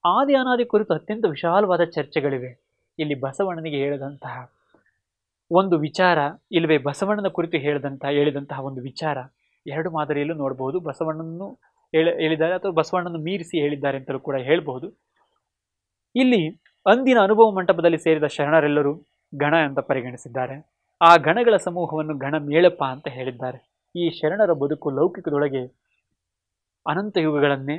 ಆದಿ ಅನಾದಿ ಕುರಿತು ಅತ್ಯಂತ ವಿಶಾಲವಾದ ಚರ್ಚೆಗಳಿವೆ. ಇಲ್ಲಿ ಬಸವಣ್ಣನಿಗೆ ಹೇಳಿದಂತಹ ಒಂದು ವಿಚಾರ ಇಲ್ಲವೇ ಬಸವಣ್ಣನ ಕುರಿತು ಹೇಳಿದಂತಹ ಒಂದು ವಿಚಾರ ಎರಡು ಮಾದರಿಯಲ್ಲೂ ನೋಡಬಹುದು. ಬಸವಣ್ಣನನ್ನು ಹೇಳಿದ್ದಾರೆ ಅಥವಾ ಬಸವಣ್ಣನ ಮೀರಿಸಿ ಹೇಳಿದ್ದಾರೆ ಅಂತಲೂ ಕೂಡ ಹೇಳ್ಬಹುದು. ಇಲ್ಲಿ ಅಂದಿನ ಅನುಭವ ಮಂಟಪದಲ್ಲಿ ಸೇರಿದ ಶರಣರೆಲ್ಲರೂ ಗಣ ಅಂತ ಪರಿಗಣಿಸಿದ್ದಾರೆ. ಆ ಗಣಗಳ ಸಮೂಹವನ್ನು ಗಣ ಮೇಳಪ ಅಂತ ಹೇಳಿದ್ದಾರೆ. ಈ ಶರಣರ ಬದುಕು ಲೌಕಿಕದೊಳಗೆ ಅನಂತ ಯುಗಗಳನ್ನೇ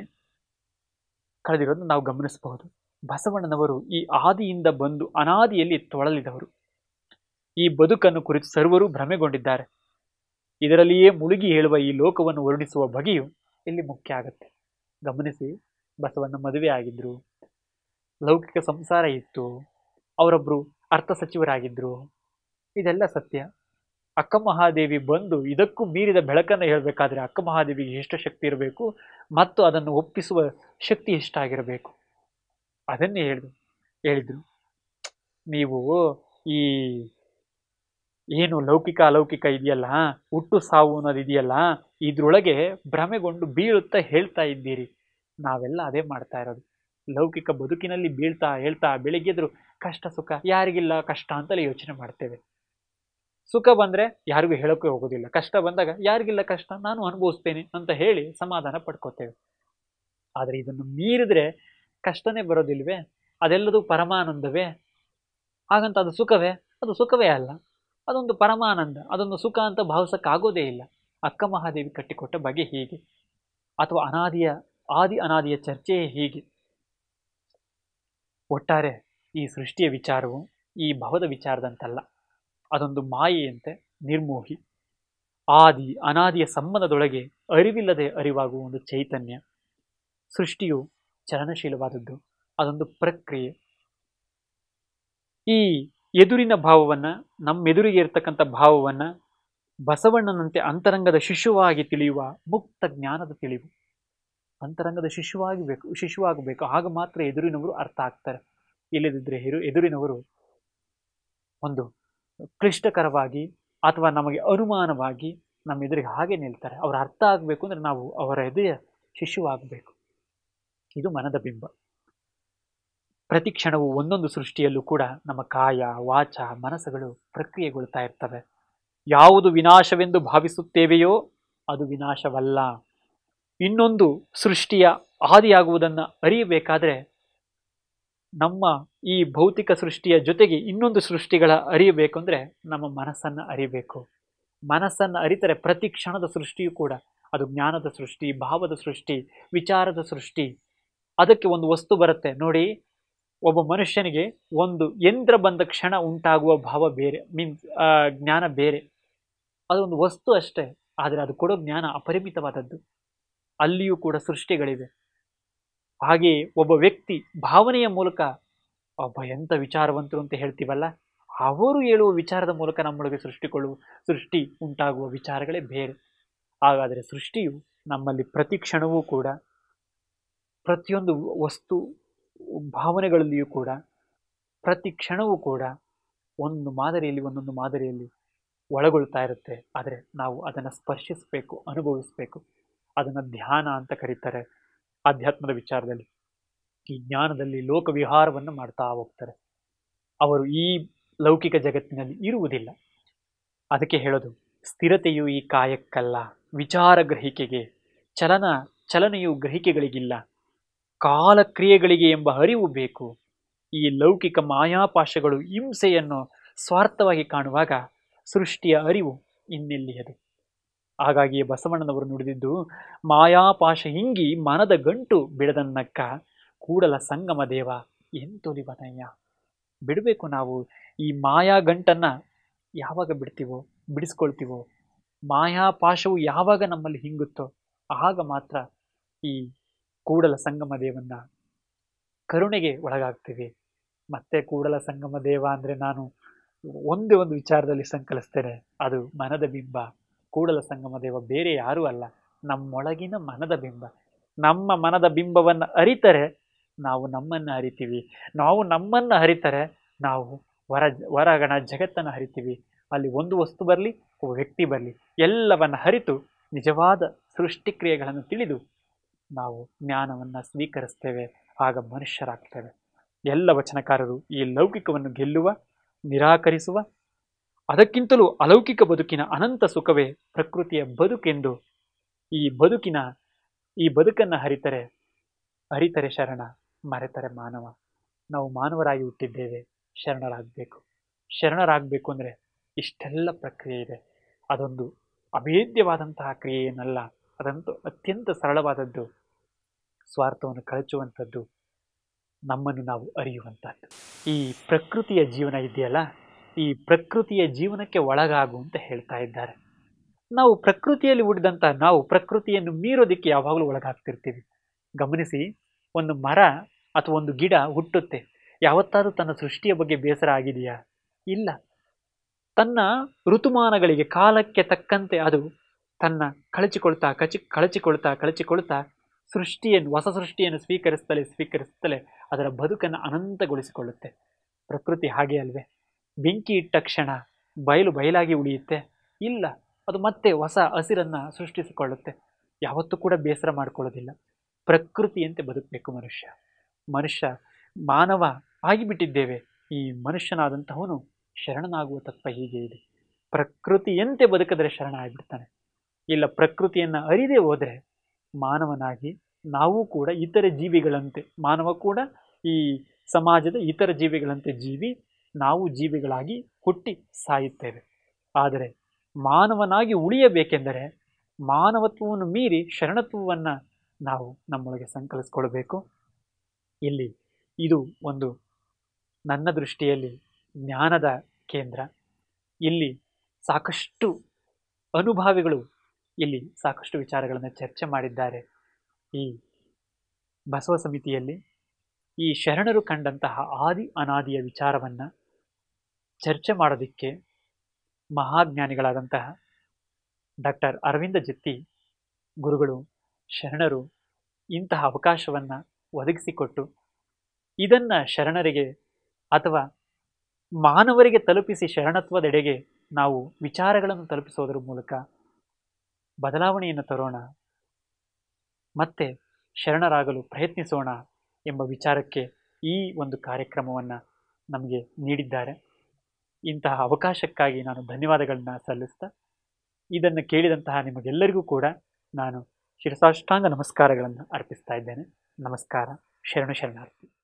ಕಳೆದಿರೋದನ್ನು ನಾವು ಗಮನಿಸಬಹುದು. ಬಸವಣ್ಣನವರು ಈ ಆದಿಯಿಂದ ಬಂದು ಅನಾದಿಯಲ್ಲಿ ತೊಳಲಿದವರು. ಈ ಬದುಕನ್ನು ಕುರಿತು ಸರ್ವರೂ ಭ್ರಮೆಗೊಂಡಿದ್ದಾರೆ. ಇದರಲ್ಲಿಯೇ ಮುಳುಗಿ ಹೇಳುವ ಈ ಲೋಕವನ್ನು ವರ್ಣಿಸುವ ಬಗೆಯು ಇಲ್ಲಿ ಮುಖ್ಯ ಆಗುತ್ತೆ. ಗಮನಿಸಿ, ಬಸವಣ್ಣ ಮದುವೆ ಆಗಿದ್ರು, ಲೌಕಿಕ ಸಂಸಾರ ಇತ್ತು, ಅವರೊಬ್ಬರು ಅರ್ಥ ಸಚಿವರಾಗಿದ್ರು, ಇದೆಲ್ಲ ಸತ್ಯ. ಅಕ್ಕ ಮಹಾದೇವಿ ಬಂದು ಇದಕ್ಕೂ ಮೀರಿದ ಬೆಳಕನ್ನು ಹೇಳಬೇಕಾದ್ರೆ ಅಕ್ಕ ಮಹಾದೇವಿಗೆ ಎಷ್ಟು ಶಕ್ತಿ ಇರಬೇಕು ಮತ್ತು ಅದನ್ನು ಒಪ್ಪಿಸುವ ಶಕ್ತಿ ಎಷ್ಟಾಗಿರಬೇಕು ಅದನ್ನೇ ಹೇಳಿದ್ರು. ನೀವು ಈ ಏನು ಲೌಕಿಕ ಅಲೌಕಿಕ ಇದೆಯಲ್ಲ, ಹುಟ್ಟು ಸಾವು ಅನ್ನೋದು ಇದೆಯಲ್ಲ, ಇದ್ರೊಳಗೆ ಭ್ರಮೆಗೊಂಡು ಬೀಳುತ್ತಾ ಹೇಳ್ತಾ ಇದ್ದೀರಿ. ನಾವೆಲ್ಲ ಅದೇ ಮಾಡ್ತಾ ಇರೋದು. ಲೌಕಿಕ ಬದುಕಿನಲ್ಲಿ ಬೀಳ್ತಾ ಹೇಳ್ತಾ ಬೆಳಿಗ್ಗೆದ್ರು ಕಷ್ಟ ಸುಖ, ಯಾರಿಗಿಲ್ಲ ಕಷ್ಟ ಅಂತಲೇ ಯೋಚನೆ ಮಾಡ್ತೇವೆ. ಸುಖ ಬಂದರೆ ಯಾರಿಗೂ ಹೇಳೋಕೆ ಹೋಗೋದಿಲ್ಲ, ಕಷ್ಟ ಬಂದಾಗ ಯಾರಿಗಿಲ್ಲ ಕಷ್ಟ ನಾನು ಅನುಭವಿಸ್ತೇನೆ ಅಂತ ಹೇಳಿ ಸಮಾಧಾನ ಪಡ್ಕೋತೇವೆ. ಆದರೆ ಇದನ್ನು ಮೀರಿದ್ರೆ ಕಷ್ಟನೇ ಬರೋದಿಲ್ವೇ? ಅದೆಲ್ಲದೂ ಪರಮಾನಂದವೇ? ಹಾಗಂತ ಅದು ಸುಖವೇ? ಅದು ಸುಖವೇ ಅಲ್ಲ, ಅದೊಂದು ಪರಮಾನಂದ. ಅದೊಂದು ಸುಖ ಅಂತ ಭಾವಿಸಕ್ಕಾಗೋದೇ ಇಲ್ಲ. ಅಕ್ಕ ಮಹಾದೇವಿ ಕಟ್ಟಿಕೊಟ್ಟ ಬಗೆ ಹೀಗೆ, ಅಥವಾ ಆದಿ ಅನಾದಿಯ ಚರ್ಚೆಯೇ ಹೀಗೆ. ಒಟ್ಟಾರೆ ಈ ಸೃಷ್ಟಿಯ ವಿಚಾರವು ಈ ಭವದ ವಿಚಾರದಂತಲ್ಲ, ಅದೊಂದು ಮಾಯೆಯಂತೆ ನಿರ್ಮೋಹಿ, ಆದಿ ಅನಾದಿಯ ಸಂಬಂಧದೊಳಗೆ ಅರಿವಿಲ್ಲದೆ ಅರಿವಾಗುವ ಒಂದು ಚೈತನ್ಯ. ಸೃಷ್ಟಿಯು ಚಲನಶೀಲವಾದದ್ದು, ಅದೊಂದು ಪ್ರಕ್ರಿಯೆ. ಈ ಎದುರಿನ ಭಾವವನ್ನ, ನಮ್ಮೆದುರಿಗೆ ಇರತಕ್ಕಂಥ ಭಾವವನ್ನ ಬಸವಣ್ಣನಂತೆ ಅಂತರಂಗದ ಶಿಶುವಾಗಿ ತಿಳಿಯುವ ಮುಕ್ತ ಜ್ಞಾನದ ತಿಳಿವು. ಅಂತರಂಗದ ಶಿಶುವಾಗಬೇಕು, ಆಗ ಮಾತ್ರ ಎದುರಿನವರು ಅರ್ಥ ಆಗ್ತಾರೆ. ಇಲ್ಲದಿದ್ದರೆ ಎದುರಿನವರು ಒಂದು ಕ್ಲಿಷ್ಟಕರವಾಗಿ ಅಥವಾ ನಮಗೆ ಅನುಮಾನವಾಗಿ ನಮ್ಮ ಎದುರಿಗೆ ಹಾಗೆ ನಿಲ್ತಾರೆ. ಅವ್ರ ಅರ್ಥ ಆಗಬೇಕು ಅಂದ್ರೆ ನಾವು ಅವರ ಎದೆಯ ಶಿಶುವಾಗಬೇಕು. ಇದು ಮನದ ಬಿಂಬ. ಪ್ರತಿ ಕ್ಷಣವು ಒಂದೊಂದು ಸೃಷ್ಟಿಯಲ್ಲೂ ಕೂಡ ನಮ್ಮ ಕಾಯ, ವಾಚ, ಮನಸ್ಸುಗಳು ಪ್ರಕ್ರಿಯೆಗೊಳ್ತಾ ಇರ್ತವೆ. ಯಾವುದು ವಿನಾಶವೆಂದು ಭಾವಿಸುತ್ತೇವೆಯೋ ಅದು ವಿನಾಶವಲ್ಲ. ಇನ್ನೊಂದು ಸೃಷ್ಟಿಯ ಆದಿಯಾಗುವುದನ್ನು ಅರಿಯಬೇಕಾದ್ರೆ ನಮ್ಮ ಈ ಭೌತಿಕ ಸೃಷ್ಟಿಯ ಜೊತೆಗೆ ಇನ್ನೊಂದು ಸೃಷ್ಟಿಗಳ ಅರಿಯಬೇಕು ಅಂದ್ರೆ ನಮ್ಮ ಮನಸ್ಸನ್ನು ಅರಿಯಬೇಕು. ಮನಸ್ಸನ್ನು ಅರಿತರೆ ಪ್ರತಿ ಕ್ಷಣದ ಸೃಷ್ಟಿಯೂ ಕೂಡ ಅದು ಜ್ಞಾನದ ಸೃಷ್ಟಿ, ಭಾವದ ಸೃಷ್ಟಿ, ವಿಚಾರದ ಸೃಷ್ಟಿ. ಅದಕ್ಕೆ ಒಂದು ವಸ್ತು ಬರುತ್ತೆ ನೋಡಿ. ಒಬ್ಬ ಮನುಷ್ಯನಿಗೆ ಒಂದು ಯಂತ್ರ ಬಂದ ಕ್ಷಣ ಉಂಟಾಗುವ ಭಾವ ಬೇರೆ, ಮೀನ್ಸ್ ಜ್ಞಾನ ಬೇರೆ. ಅದೊಂದು ವಸ್ತು ಅಷ್ಟೇ, ಆದರೆ ಅದು ಕೊಡೋ ಜ್ಞಾನ ಅಪರಿಮಿತವಾದದ್ದು. ಅಲ್ಲಿಯೂ ಕೂಡ ಸೃಷ್ಟಿಗಳಿವೆ. ಹಾಗೆಯೇ ಒಬ್ಬ ವ್ಯಕ್ತಿ ಭಾವನೆಯ ಮೂಲಕ, ಒಬ್ಬ ಎಂಥ ವಿಚಾರವಂತರು ಅಂತ ಹೇಳ್ತೀವಲ್ಲ, ಅವರು ಹೇಳುವ ವಿಚಾರದ ಮೂಲಕ ನಮ್ಮೊಳಗೆ ಸೃಷ್ಟಿ ಉಂಟಾಗುವ ವಿಚಾರಗಳೇ ಬೇರೆ. ಹಾಗಾದರೆ ಸೃಷ್ಟಿಯು ನಮ್ಮಲ್ಲಿ ಪ್ರತಿ ಕ್ಷಣವೂ ಕೂಡ, ಪ್ರತಿಯೊಂದು ವಸ್ತು ಭಾವನೆಗಳಲ್ಲಿಯೂ ಕೂಡ, ಪ್ರತಿ ಕ್ಷಣವೂ ಕೂಡ ಒಂದೊಂದು ಮಾದರಿಯಲ್ಲಿ ಒಳಗೊಳ್ತಾ ಇರುತ್ತೆ. ಆದರೆ ನಾವು ಅದನ್ನು ಸ್ಪರ್ಶಿಸಬೇಕು, ಅನುಭವಿಸಬೇಕು. ಅದನ್ನು ಧ್ಯಾನ ಅಂತ ಕರೀತಾರೆ ಆಧ್ಯಾತ್ಮದ ವಿಚಾರದಲ್ಲಿ. ಈ ಜ್ಞಾನದಲ್ಲಿ ಲೋಕವಿಹಾರವನ್ನು ಮಾಡ್ತಾ ಹೋಗ್ತಾರೆ. ಅವರು ಈ ಲೌಕಿಕ ಜಗತ್ತಿನಲ್ಲಿ ಇರುವುದಿಲ್ಲ. ಅದಕ್ಕೆ ಹೇಳೋದು, ಸ್ಥಿರತೆಯು ಈ ಕಾಯಕ್ಕಲ್ಲ, ವಿಚಾರ ಗ್ರಹಿಕೆಗೆ. ಚಲನೆಯು ಗ್ರಹಿಕೆಗಳಿಗಿಲ್ಲ, ಕಾಲಕ್ರಿಯೆಗಳಿಗೆ ಎಂಬ ಅರಿವು ಬೇಕು. ಈ ಲೌಕಿಕ ಮಾಯಾಪಾಶಗಳು ಹಿಂಸೆಯನ್ನು ಸ್ವಾರ್ಥವಾಗಿ ಕಾಣುವಾಗ ಸೃಷ್ಟಿಯ ಅರಿವು ಇನ್ನೆಲ್ಲಿಯದು. ಹಾಗಾಗಿಯೇ ಬಸವಣ್ಣನವರು ನುಡಿದಿದ್ದು, ಮಾಯಾಪಾಶ ಹಿಂಗಿ ಮನದ ಗಂಟು ಬಿಡದನ್ನಕ್ಕ, ಕೂಡಲ ಸಂಗಮ ದೇವ ಎಂತೊಲಿವನಯ್ಯ. ಬಿಡಬೇಕು ನಾವು ಈ ಮಾಯಾ ಗಂಟನ್ನ. ಯಾವಾಗ ಬಿಡಿಸ್ಕೊಳ್ತೀವೋ, ಮಾಯಾಪಾಶವು ಯಾವಾಗ ನಮ್ಮಲ್ಲಿ ಹಿಂಗುತ್ತೋ ಆಗ ಮಾತ್ರ ಈ ಕೂಡಲ ಸಂಗಮ ದೇವನ್ನ ಕರುಣೆಗೆ ಒಳಗಾಗ್ತೀವಿ. ಮತ್ತೆ ಕೂಡಲ ಸಂಗಮ ದೇವ ಅಂದ್ರೆ ನಾನು ಒಂದೇ ಒಂದು ವಿಚಾರದಲ್ಲಿ ಸಂಕಲಿಸ್ತೇನೆ, ಅದು ಮನದ ಬಿಂಬ. ಕೂಡಲ ಸಂಗಮ ದೇವ ಬೇರೆ ಯಾರೂ ಅಲ್ಲ, ನಮ್ಮೊಳಗಿನ ಮನದ ಬಿಂಬ. ನಮ್ಮ ಮನದ ಬಿಂಬವನ್ನು ಅರಿತರೆ ನಾವು ನಮ್ಮನ್ನು ಅರಿತೀವಿ. ನಾವು ನಮ್ಮನ್ನು ಅರಿತರೆ ನಾವು ಹೊರಗಣ ಜಗತ್ತನ್ನು ಹರಿತೀವಿ. ಅಲ್ಲಿ ಒಂದು ವಸ್ತು ಬರಲಿ, ಒಬ್ಬ ವ್ಯಕ್ತಿ ಬರಲಿ, ಎಲ್ಲವನ್ನ ಹರಿತು ನಿಜವಾದ ಸೃಷ್ಟಿಕ್ರಿಯೆಗಳನ್ನು ತಿಳಿದು ನಾವು ಜ್ಞಾನವನ್ನು ಸ್ವೀಕರಿಸ್ತೇವೆ. ಆಗ ಮನುಷ್ಯರಾಗ್ತೇವೆ. ಎಲ್ಲ ವಚನಕಾರರು ಈ ಲೌಕಿಕವನ್ನು ಗೆಲ್ಲುವ, ನಿರಾಕರಿಸುವ, ಅದಕ್ಕಿಂತಲೂ ಅಲೌಕಿಕ ಬದುಕಿನ ಅನಂತ ಸುಖವೇ ಪ್ರಕೃತಿಯ ಬದುಕೆಂದು, ಈ ಬದುಕನ್ನು ಅರಿತರೆ ಶರಣ, ಮರೆತರೆ ಮಾನವ. ನಾವು ಮಾನವರಾಗಿ ಹುಟ್ಟಿದ್ದೇವೆ, ಶರಣರಾಗಬೇಕು ಅಂದರೆ ಇಷ್ಟೆಲ್ಲ ಪ್ರಕ್ರಿಯೆ ಇದೆ. ಅದೊಂದು ಅಭೇದ್ಯವಾದಂತಹ ಕ್ರಿಯೆ ಏನಲ್ಲ, ಅದಂತೂ ಅತ್ಯಂತ ಸರಳವಾದದ್ದು, ಸ್ವಾರ್ಥವನ್ನು ಕಳಚುವಂಥದ್ದು, ನಮ್ಮನ್ನು ನಾವು ಅರಿಯುವಂಥದ್ದು. ಈ ಪ್ರಕೃತಿಯ ಜೀವನ ಇದೆಯಲ್ಲ, ಈ ಪ್ರಕೃತಿಯ ಜೀವನಕ್ಕೆ ಒಳಗಾಗು ಅಂತ ಹೇಳ್ತಾ ಇದ್ದಾರೆ. ನಾವು ಪ್ರಕೃತಿಯಲ್ಲಿ ಹುಟ್ಟಿದಂಥ ನಾವು ಪ್ರಕೃತಿಯನ್ನು ಮೀರೋದಕ್ಕೆ ಯಾವಾಗಲೂ ಒಳಗಾಗ್ತಿರ್ತೀವಿ. ಗಮನಿಸಿ, ಒಂದು ಮರ ಅಥವಾ ಒಂದು ಗಿಡ ಹುಟ್ಟುತ್ತೆ, ಯಾವತ್ತಾದ್ರೂ ತನ್ನ ಸೃಷ್ಟಿಯ ಬಗ್ಗೆ ಬೇಸರ ಆಗಿದೆಯಾ? ಇಲ್ಲ. ತನ್ನ ಋತುಮಾನಗಳಿಗೆ, ಕಾಲಕ್ಕೆ ತಕ್ಕಂತೆ ಅದು ತನ್ನ ಕಳಚಿಕೊಳ್ತಾ ಹೊಸ ಸೃಷ್ಟಿಯನ್ನು ಸ್ವೀಕರಿಸುತ್ತಲೇ ಅದರ ಬದುಕನ್ನು ಅನಂತಗೊಳಿಸಿಕೊಳ್ಳುತ್ತೆ. ಪ್ರಕೃತಿ ಹಾಗೆ ಅಲ್ವೇ? ಬೆಂಕಿ ಇಟ್ಟ ಕ್ಷಣ ಬಯಲಾಗಿ ಉಳಿಯುತ್ತೆ? ಇಲ್ಲ, ಅದು ಮತ್ತೆ ಹೊಸ ಹಸಿರನ್ನು ಸೃಷ್ಟಿಸಿಕೊಳ್ಳುತ್ತೆ. ಯಾವತ್ತೂ ಕೂಡ ಬೇಸರ ಮಾಡಿಕೊಳ್ಳೋದಿಲ್ಲ. ಪ್ರಕೃತಿಯಂತೆ ಬದುಕಬೇಕು ಮನುಷ್ಯ ಮಾನವ ಆಗಿಬಿಟ್ಟಿದ್ದೇವೆ. ಈ ಮನುಷ್ಯನಾದಂತಹವನು ಶರಣನಾಗುವ ತತ್ವ ಹೀಗೆ ಇದೆ. ಪ್ರಕೃತಿಯಂತೆ ಬದುಕಿದ್ರೆ ಶರಣ ಆಗಿಬಿಡ್ತಾನೆ. ಇಲ್ಲ, ಪ್ರಕೃತಿಯನ್ನು ಅರಿದೇ ಹೋದರೆ ಮಾನವನಾಗಿ ನಾವು ಕೂಡ ಇತರ ಜೀವಿಗಳಂತೆ, ಮಾನವ ಕೂಡ ಈ ಸಮಾಜದ ಇತರ ಜೀವಿಗಳಂತೆ ನಾವು ಜೀವಿಗಳಾಗಿ ಹುಟ್ಟಿ ಸಾಯುತ್ತೇವೆ. ಆದರೆ ಮಾನವನಾಗಿ ಉಳಿಯಬೇಕೆಂದರೆ ಮಾನವತ್ವವನ್ನು ಮೀರಿ ಶರಣತ್ವವನ್ನು ನಾವು ನಮ್ಮೊಳಗೆ ಸಂಕಲಿಸ್ಕೊಳ್ಬೇಕು. ಇಲ್ಲಿ ಇದು ಒಂದು ನನ್ನ ದೃಷ್ಟಿಯಲ್ಲಿ ಜ್ಞಾನದ ಕೇಂದ್ರ. ಇಲ್ಲಿ ಸಾಕಷ್ಟು ಅನುಭಾವಿಗಳು ಇಲ್ಲಿ ಸಾಕಷ್ಟು ವಿಚಾರಗಳನ್ನು ಚರ್ಚೆ ಮಾಡಿದ್ದಾರೆ. ಈ ಬಸವ ಸಮಿತಿಯಲ್ಲಿ ಈ ಶರಣರು ಕಂಡಂತಹ ಆದಿ ಅನಾದಿಯ ವಿಚಾರವನ್ನು ಚರ್ಚೆ ಮಾಡೋದಕ್ಕೆ ಮಹಾಜ್ಞಾನಿಗಳಾದಂತಹ ಡಾಕ್ಟರ್ ಅರವಿಂದ ಜತ್ತಿ ಗುರುಗಳು ಶರಣರು ಇಂತಹ ಅವಕಾಶವನ್ನು ಒದಗಿಸಿಕೊಟ್ಟು ಇದನ್ನು ಶರಣರಿಗೆ ಅಥವಾ ಮಾನವರಿಗೆ ತಲುಪಿಸಿ ಶರಣತ್ವದೆಡೆಗೆ ನಾವು ವಿಚಾರಗಳನ್ನು ತಲುಪಿಸೋದರ ಮೂಲಕ ಬದಲಾವಣೆಯನ್ನು ತರೋಣ, ಮತ್ತೆ ಶರಣರಾಗಲು ಪ್ರಯತ್ನಿಸೋಣ ಎಂಬ ವಿಚಾರಕ್ಕೆ ಈ ಒಂದು ಕಾರ್ಯಕ್ರಮವನ್ನು ನಮಗೆ ನೀಡಿದ್ದಾರೆ. ಇಂತಹ ಅವಕಾಶಕ್ಕಾಗಿ ನಾನು ಧನ್ಯವಾದಗಳನ್ನ ಸಲ್ಲಿಸ್ತಾ ಇದನ್ನು ಕೇಳಿದಂತಹ ನಿಮಗೆಲ್ಲರಿಗೂ ಕೂಡ ನಾನು ಶಿರಸಾಷ್ಟಾಂಗ ನಮಸ್ಕಾರಗಳನ್ನು ಅರ್ಪಿಸ್ತಾ ಇದ್ದೇನೆ. ನಮಸ್ಕಾರ. ಶರಣು ಶರಣಾರ್ಥಿ.